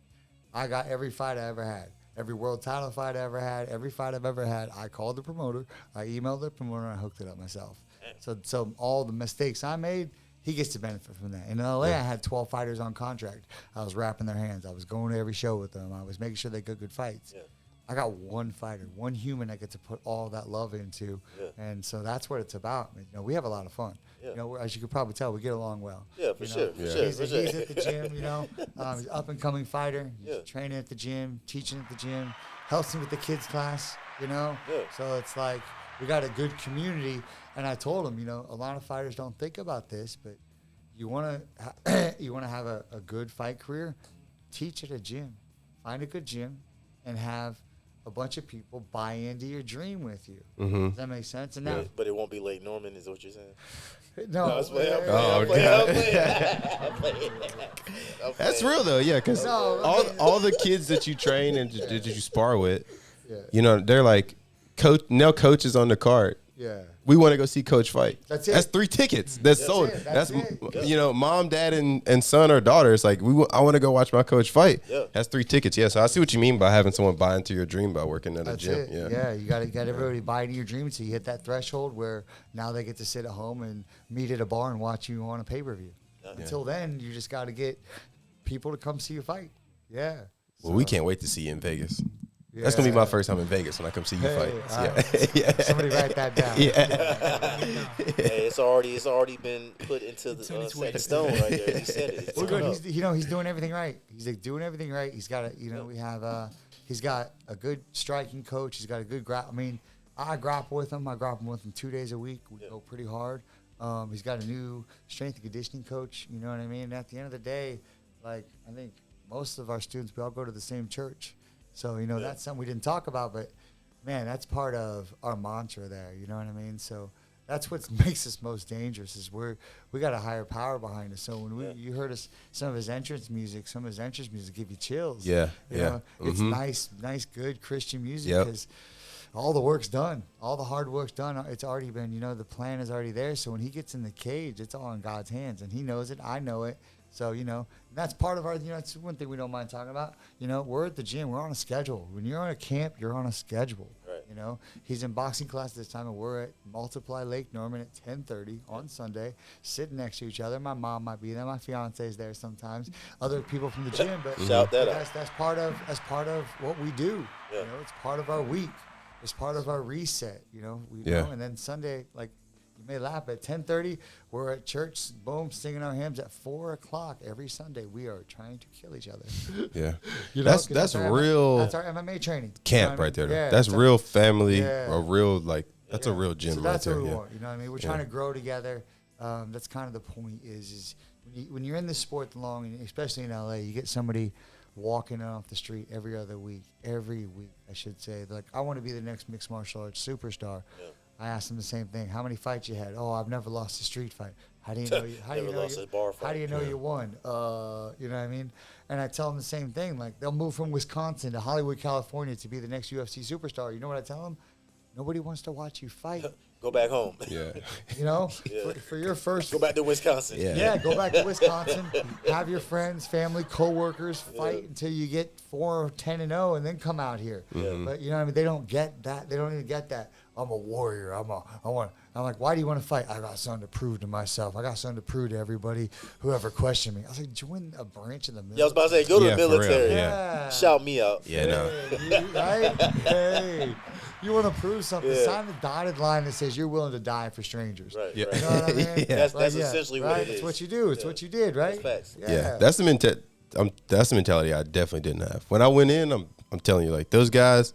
I got every fight I ever had. Every world title fight I ever had, every fight I've ever had, I called the promoter, I emailed the promoter, and I hooked it up myself. So all the mistakes I made, he gets to benefit from that. In LA, I had 12 fighters on contract. I was wrapping their hands. I was going to every show with them. I was making sure they got good fights. Yeah. I got one fighter, one human I get to put all that love into, and so that's what it's about. You know, we have a lot of fun. Yeah. You know, as you could probably tell, we get along well. Yeah, for sure. He's at the gym. You know, he's an up and coming fighter. He's training at the gym, teaching at the gym, helps me with the kids class. You know, so it's like we got a good community. And I told him, you know, a lot of fighters don't think about this, but you want to have a good fight career, teach at a gym, find a good gym, and have a bunch of people buy into your dream with you. Mm-hmm. Does that make sense? And now, but it won't be Lake Norman, is what you're saying? No. I'm playing. That's real though, yeah. Because all the kids that you train and that you spar with, you know, they're like, coach is on the card. Yeah. We want to go see Coach fight. That's it. That's 3 tickets. That's sold. That's you know, mom, dad, and son or daughter. It's like I want to go watch my coach fight. Yeah. That's 3 tickets. Yeah. So I see what you mean by having someone buy into your dream by working at a gym. It. Yeah. You got everybody buy into your dream until you hit that threshold where now they get to sit at home and meet at a bar and watch you on a pay-per-view. Until then, you just got to get people to come see you fight. Yeah. Well, we can't wait to see you in Vegas. Yeah. That's gonna be my first time in Vegas when I come see you fight. Yeah. Somebody write that down. Hey, it's already been put into the set in stone right there. He said it. We're good. He's doing everything right. He's like doing everything right. He's got we have he's got a good striking coach. He's got a good I mean, I grapple with him. I grapple with him 2 days a week. We go pretty hard. He's got a new strength and conditioning coach. You know what I mean? And at the end of the day, like I think most of our students, we all go to the same church. So, you know, that's something we didn't talk about, but, man, that's part of our mantra there, you know what I mean? So that's what makes us most dangerous is we got a higher power behind us. So when you heard some of his entrance music give you chills. Yeah, you know? It's nice, good Christian music because all the work's done. All the hard work's done. It's already been, you know, the plan is already there. So when he gets in the cage, it's all in God's hands, and he knows it. I know it. So, you know, that's part of our, you know, it's one thing we don't mind talking about. You know, we're at the gym. We're on a schedule. When you're on a camp, you're on a schedule. Right. You know, he's in boxing class this time, and we're at Multiply Lake Norman at 10:30 on Sunday, sitting next to each other. My mom might be there. My fiance's there sometimes. Other people from the gym. But shout that out. That's part of what we do. Yeah. You know, it's part of our week. It's part of our reset, you know. Know, and then Sunday, like, you may laugh, at 10:30, we're at church, boom, singing our hymns at 4 o'clock every Sunday. We are trying to kill each other. Yeah. You know, that's real. That's our MMA training. Camp right there. Yeah, that's real family, a real, like, that's a real gym right there. What we want, you know what I mean? We're trying to grow together. That's kind of the point is when you're in this sport long, and especially in LA, you get somebody walking off the street every week, I should say. Like, I want to be the next mixed martial arts superstar. Yeah. I asked him the same thing. How many fights you had? Oh, I've never lost a street fight. How do you know you? How do you know you? How do you know you won? You know what I mean? And I tell them the same thing. Like, they'll move from Wisconsin to Hollywood, California to be the next UFC superstar. You know what I tell them? Nobody wants to watch you fight. Go back home. Yeah. You know, for your first. Go back to Wisconsin. Yeah, go back to Wisconsin. Have your friends, family, coworkers fight until you get 4, 10-0, and then come out here. Mm-hmm. But you know what I mean? They don't get that. They don't even get that. I'm a warrior. I'm like, why do you want to fight? I got something to prove to myself. I got something to prove to everybody who ever questioned me. I was like, join a branch of the military. Yeah, I was about to say, go to the military. Yeah. Shout me out. Yeah, no. Right? Hey, you want to prove something? Sign the dotted line that says you're willing to die for strangers. Right. You know what I mean? That's essentially what it is. It's what you do. It's what you did, right? That's facts. Yeah. That's the mentality I definitely didn't have. When I went in, I'm telling you, like, those guys,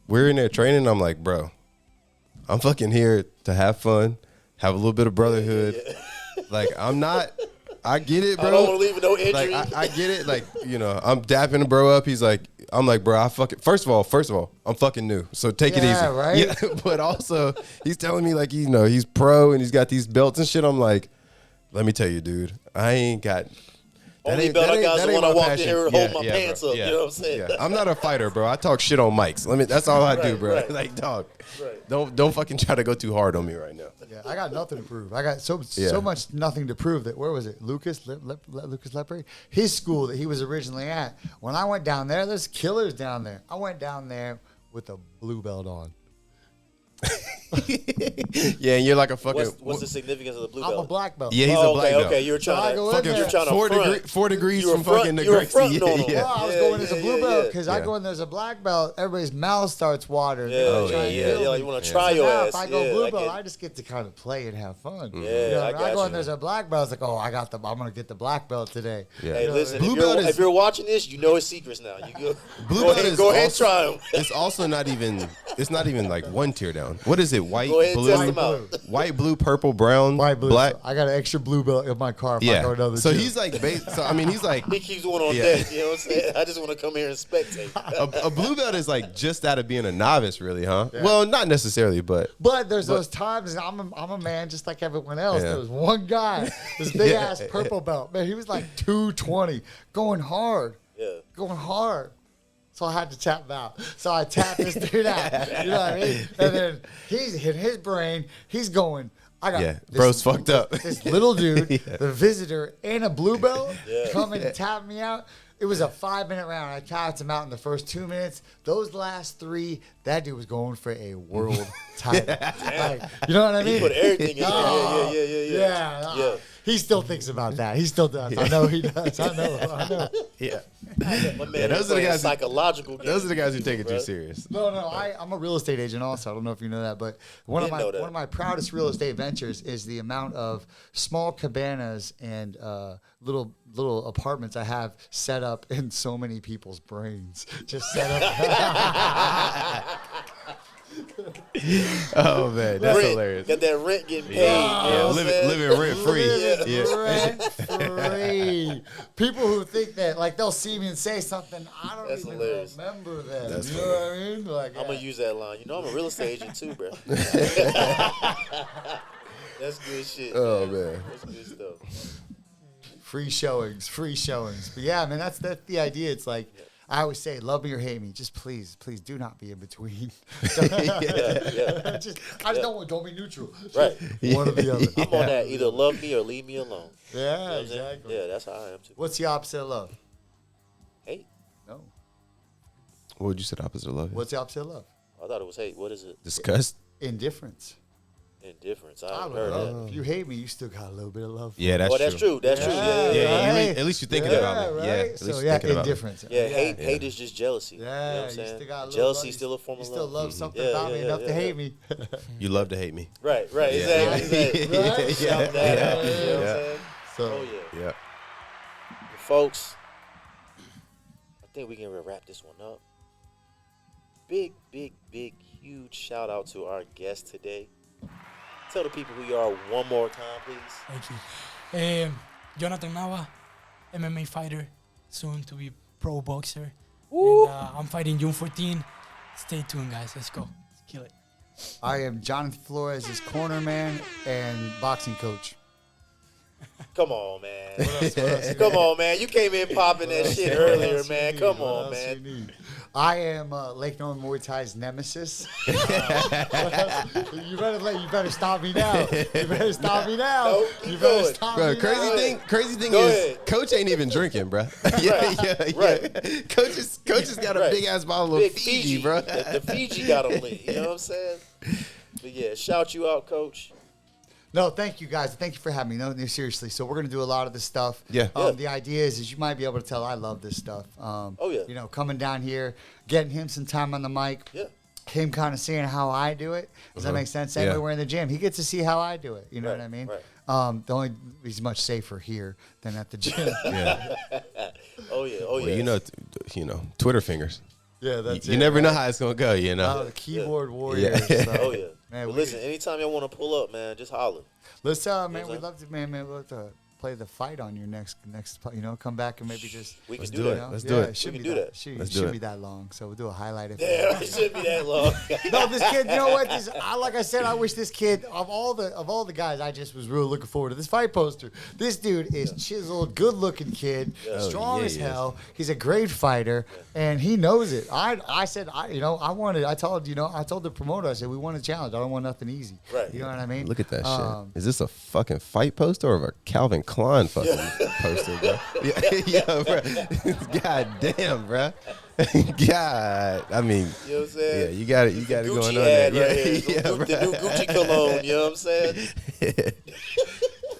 we're in there training. I'm like, bro, I'm fucking here to have fun, have a little bit of brotherhood. Like, I get it, bro. I don't want to leave with no injury. Like, I get it. Like, you know, I'm dapping the bro up. I'm like, bro, first of all, I'm fucking new. So take it easy. Right? Yeah, but also, he's telling me, like, you know, he's pro and he's got these belts and shit. I'm like, let me tell you, dude, I ain't got Only belt I got is the one I walked in here and hold my yeah, pants bro. up. Yeah. You know what I'm saying? Yeah. I'm not a fighter, bro. I talk shit on mics. That's all I do, Right, bro. right. Like, dog. Right. Don't fucking try to go too hard on me right now. Yeah, I got nothing to prove. I got so much nothing to prove that where was it? Lucas Lepre? His school that he was originally at. When I went down there, there's killers down there. I went down there with a blue belt on. Yeah, and you're like a fucking. What's the significance of the blue I'm belt? a black belt. Yeah, he's a black belt. Okay, you were So I trying go to in there. you're trying to front. 4 degrees You were from front- fucking the you were Great fronting on him. Yeah. Well, I was Yeah, going as a yeah, blue yeah, belt yeah. because I go in there as a black belt. Everybody's mouth starts watering. Yeah, They're Oh, trying to yeah. kill me. You want to try So your now ass. if I go Yeah, blue I belt, get I just get to kind of play and have fun. Yeah, You know, I when got I go you. in there's a black belt. It's like, oh, I'm gonna get the black belt today. Yeah. Hey, You know, listen, Blue belt if is- you're watching this, you know his secrets now. You go, Blue go belt ahead, is go ahead and also- try them. It's also not even. It's not even like 1 tier down. What is it? White, Go ahead and blue, test them out. white, blue, purple, brown, White blue. black. I got an extra blue belt in my car if I go Yeah. another So gym. he's like, so I mean, he's like, He keeps one on Yeah. deck. You know what I'm saying? I just want to come here and spectate. a blue belt is like just out of being a novice, really, huh? Well, not necessarily, but But there's those times, and I'm a man just like everyone else. Yeah. There was one guy, this big Yeah. ass purple belt. Man, he was like 220, going hard. Yeah. Going hard. So I had to tap him out. So I tapped this dude out. You know what I mean? And then he's hit his brain. He's going, I got yeah, bro's fucked up. this little dude, the visitor, and a blue belt coming and tapping me out. It was a 5-minute round. I tapped him out in the first 2 minutes. Those last 3, that dude was going for a world title. Like, you know what I mean? He put everything in there. Oh, Yeah. yeah. He still thinks about that. He still does. I know he does. I know. Yeah, My man Yeah, those was are the playing guys who- psychological games. those are the guys who take it too Bruh. serious. No, I'm a real estate agent also. I don't know if you know that, but one Didn't know that. of my proudest real estate ventures is the amount of small cabanas and little apartments I have set up in so many people's brains. Just set up. Oh man, that's Rent. hilarious. Got that rent getting paid. Yeah, You know what I'm saying? living rent free. Yeah. Rent-free. People who think that, like, they'll see me and say something, I don't That's even hilarious. remember that. That's you know what I mean? Like, I'm going to use that line. You know, I'm a real estate agent too, bro. That's good shit. Oh man. That's good stuff. free showings. But yeah, man, that's the idea. It's like, I always say, love me or hate me. Just please do not be in between. Yeah. I just don't be neutral. Right. One or the other. I'm on that. Either love me or leave me alone. You know Yeah, what I'm saying? exactly. Yeah, that's how I am too. What's the opposite of love? Hate. No. What would you say the opposite of love? What's the opposite of love? I thought it was hate. What is it? Disgust? Indifference. Indifference. I I haven't don't heard know. that. If you hate me, you still got a little bit of love. Yeah, that's Oh, true. that's true. That's true. Yeah, Yeah, Right. at least you're thinking Yeah, about me. right? Yeah, at least So you're yeah, thinking about me. indifference. Yeah, hate is just jealousy. Yeah, You know what I'm you saying? still got a little Jealousy love. is still a form You of still love. love something Yeah, about me yeah, enough yeah, to yeah. hate me. You love to hate me. Right, Yeah. exactly. Right? Shout that out, you know what I'm Yeah. saying? So Oh, yeah. Yeah. Folks, I think we can wrap this one up. Big, huge shout out to our guest today. Tell the people who you are one more time, please. Thank you. Jonathan Nava, MMA fighter, soon to be pro boxer. And I'm fighting June 14. Stay tuned, guys. Let's go. Let's kill it. I am Jonathan Flores, his corner man and boxing coach. Come on, man. Come on, man. You came in popping that shit earlier, man. Come on, man. I am Lake Norman Muay Thai's nemesis. You better stop me now. You better stop me now. Nope, keep You better going. stop Bro, me crazy thing Go is, ahead. Coach ain't even drinking, bro. Yeah. Right. Coach has got a Right. big ass bottle of Big Fiji, bro. The Fiji got him lit. You know what I'm saying? But yeah, shout you out, Coach. No, thank you guys. Thank you for having me. No, seriously. So we're gonna do a lot of this stuff. Yeah. The idea is you might be able to tell I love this stuff. Oh, yeah. You know, coming down here, getting him some time on the mic. Yeah. Him kind of seeing how I do it. Does that make sense? Same Yeah. way we're in the gym. He gets to see how I do it. You know Right, what I mean? right. The only he's much safer here than at the gym. Yeah. Oh yeah. Well, you know, Twitter fingers. Yeah, that's You never know how it's gonna go, you know. Oh, the keyboard warrior. Yeah. So, Oh yeah. Man, But we- listen, anytime y'all want to pull up, man, just holler. Let's man, what I'm we'd love to, man, play the fight on your next. Come back and maybe just. We can Let's do do that. it. You know? Let's Yeah, do it. It shouldn't We be can do that. that. Let's do Shouldn't it. be that long, so we'll do a highlight. Damn, it shouldn't be that long. No, this kid. You know what? Like I said, I wish this kid of all the guys, I just was really looking forward to this fight poster. This dude is chiseled, good-looking kid, strong yeah, as he is. hell. He's a great fighter, and he knows it. I said, I told the promoter, I said, we want a challenge. I don't want nothing easy. Right. You know what I mean? Look at that shit. Is this a fucking fight poster or a Calvin Klein fucking poster, bro? Yeah, bro. God damn, bro. God, I mean, You know what I'm saying? yeah, you got it. You got it Gucci going on ad there. right here. The new Gucci cologne. You know what I'm saying?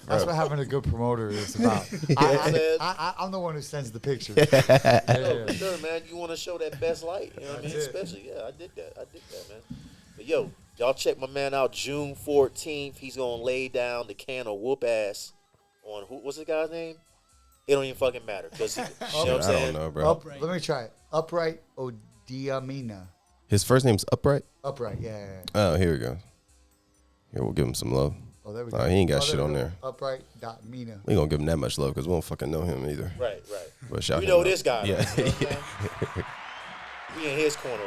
That's what having a good promoter is about. I'm the one who sends the picture. Yo, for sure, man. You want to show that best light. You know what I mean? That's it. Especially, I did that, man. But yo, y'all check my man out June 14th. He's going to lay down the can of whoop ass on, what's the guy's name? It don't even fucking matter. Because, you know what I'm I saying? don't know, bro. Let me try it. Upright Odiamina. His first name's Upright. Upright, yeah. Oh, here we go. Here, we'll give him some love. Oh, there we Nah, go. he ain't got Oh, shit we on go. there. Upright.mina. We ain't gonna give him that much love because we don't fucking know him either. Right. But shout We him know out. this guy. Yeah. Right? You know what I'm saying? We in his corner.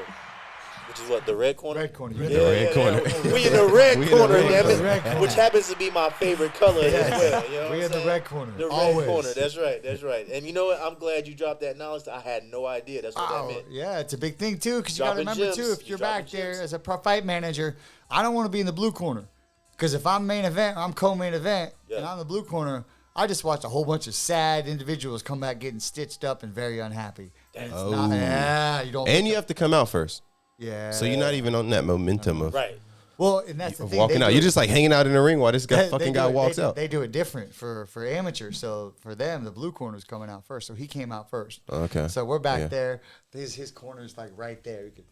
Which is what, the red corner? Red corner. The red corner. We in the red We in the corner, red damn corner. Red it. corner. Which happens to be my favorite color as well. You know what We I'm in the saying? red corner. The red Always. corner. That's right. And you know what? I'm glad you dropped that knowledge. I had no idea. That's what that Oh, meant. yeah, it's a big thing too. Because you got to Dropping remember gems. too, if You you're dropping back there gems. as a pro fight manager, I don't want to be in the blue corner. Because if I'm main event, I'm co-main event, and I'm the blue corner, I just watched a whole bunch of sad individuals come back getting stitched up and very unhappy. And it's not, you don't. And you have to come out first. Yeah. So you're not even on that momentum of Right. Well, and that's the thing. walking they out. do You're it- just like hanging out in the ring while this they fucking do guy it- walks they, out. They do it different for amateurs. So for them, the blue corner's coming out first. So he came out first. Okay. So we're back Yeah. there. His corner's like right there. You can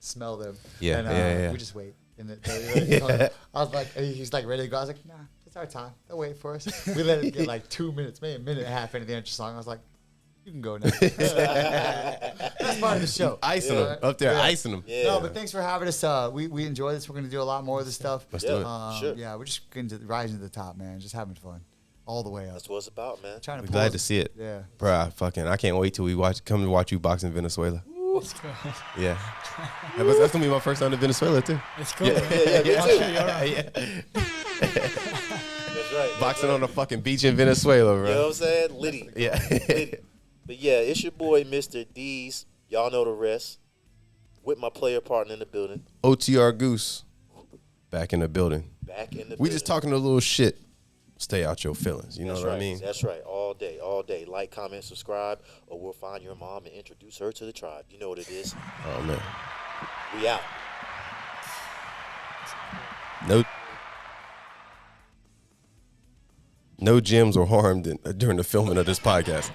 smell them. Yeah, And, yeah. We just wait. And I was like, he's like ready to go. I was like, nah, it's our time. They'll wait for us. We let him get like 2 minutes, maybe a minute and a half into the intro song. I was like, you can go now. That's part of the show. Icing Yeah. them up there, Yeah. icing them. Yeah. No, but thanks for having us. We enjoy this. We're going to do a lot more of this stuff. Let's do it. Sure. Yeah, we're just getting to rising to the top, man. Just having fun all the way up. That's what it's about, man. Trying to We're pull glad us- to see it. Yeah. Bruh, I can't wait till we come to watch you box in Venezuela. Let's go. Yeah. That's gonna be my first time to Venezuela too. Let's go. Yeah, me I'll too. show you around. That's right. Boxing on the fucking beach in Venezuela, bro. You know what I'm saying? Liddy. Yeah. Liddy. But yeah, it's your boy, Mr. D's. Y'all know the rest. With my player partner in the building. OTR Goose. Back in the building. Back in the building. We just talking a little shit. Stay out your feelings. You know That's what right. I mean? That's right. All day, all day. Like, comment, subscribe, or we'll find your mom and introduce her to the tribe. You know what it is. Oh man. We out. No gems were harmed during the filming of this podcast.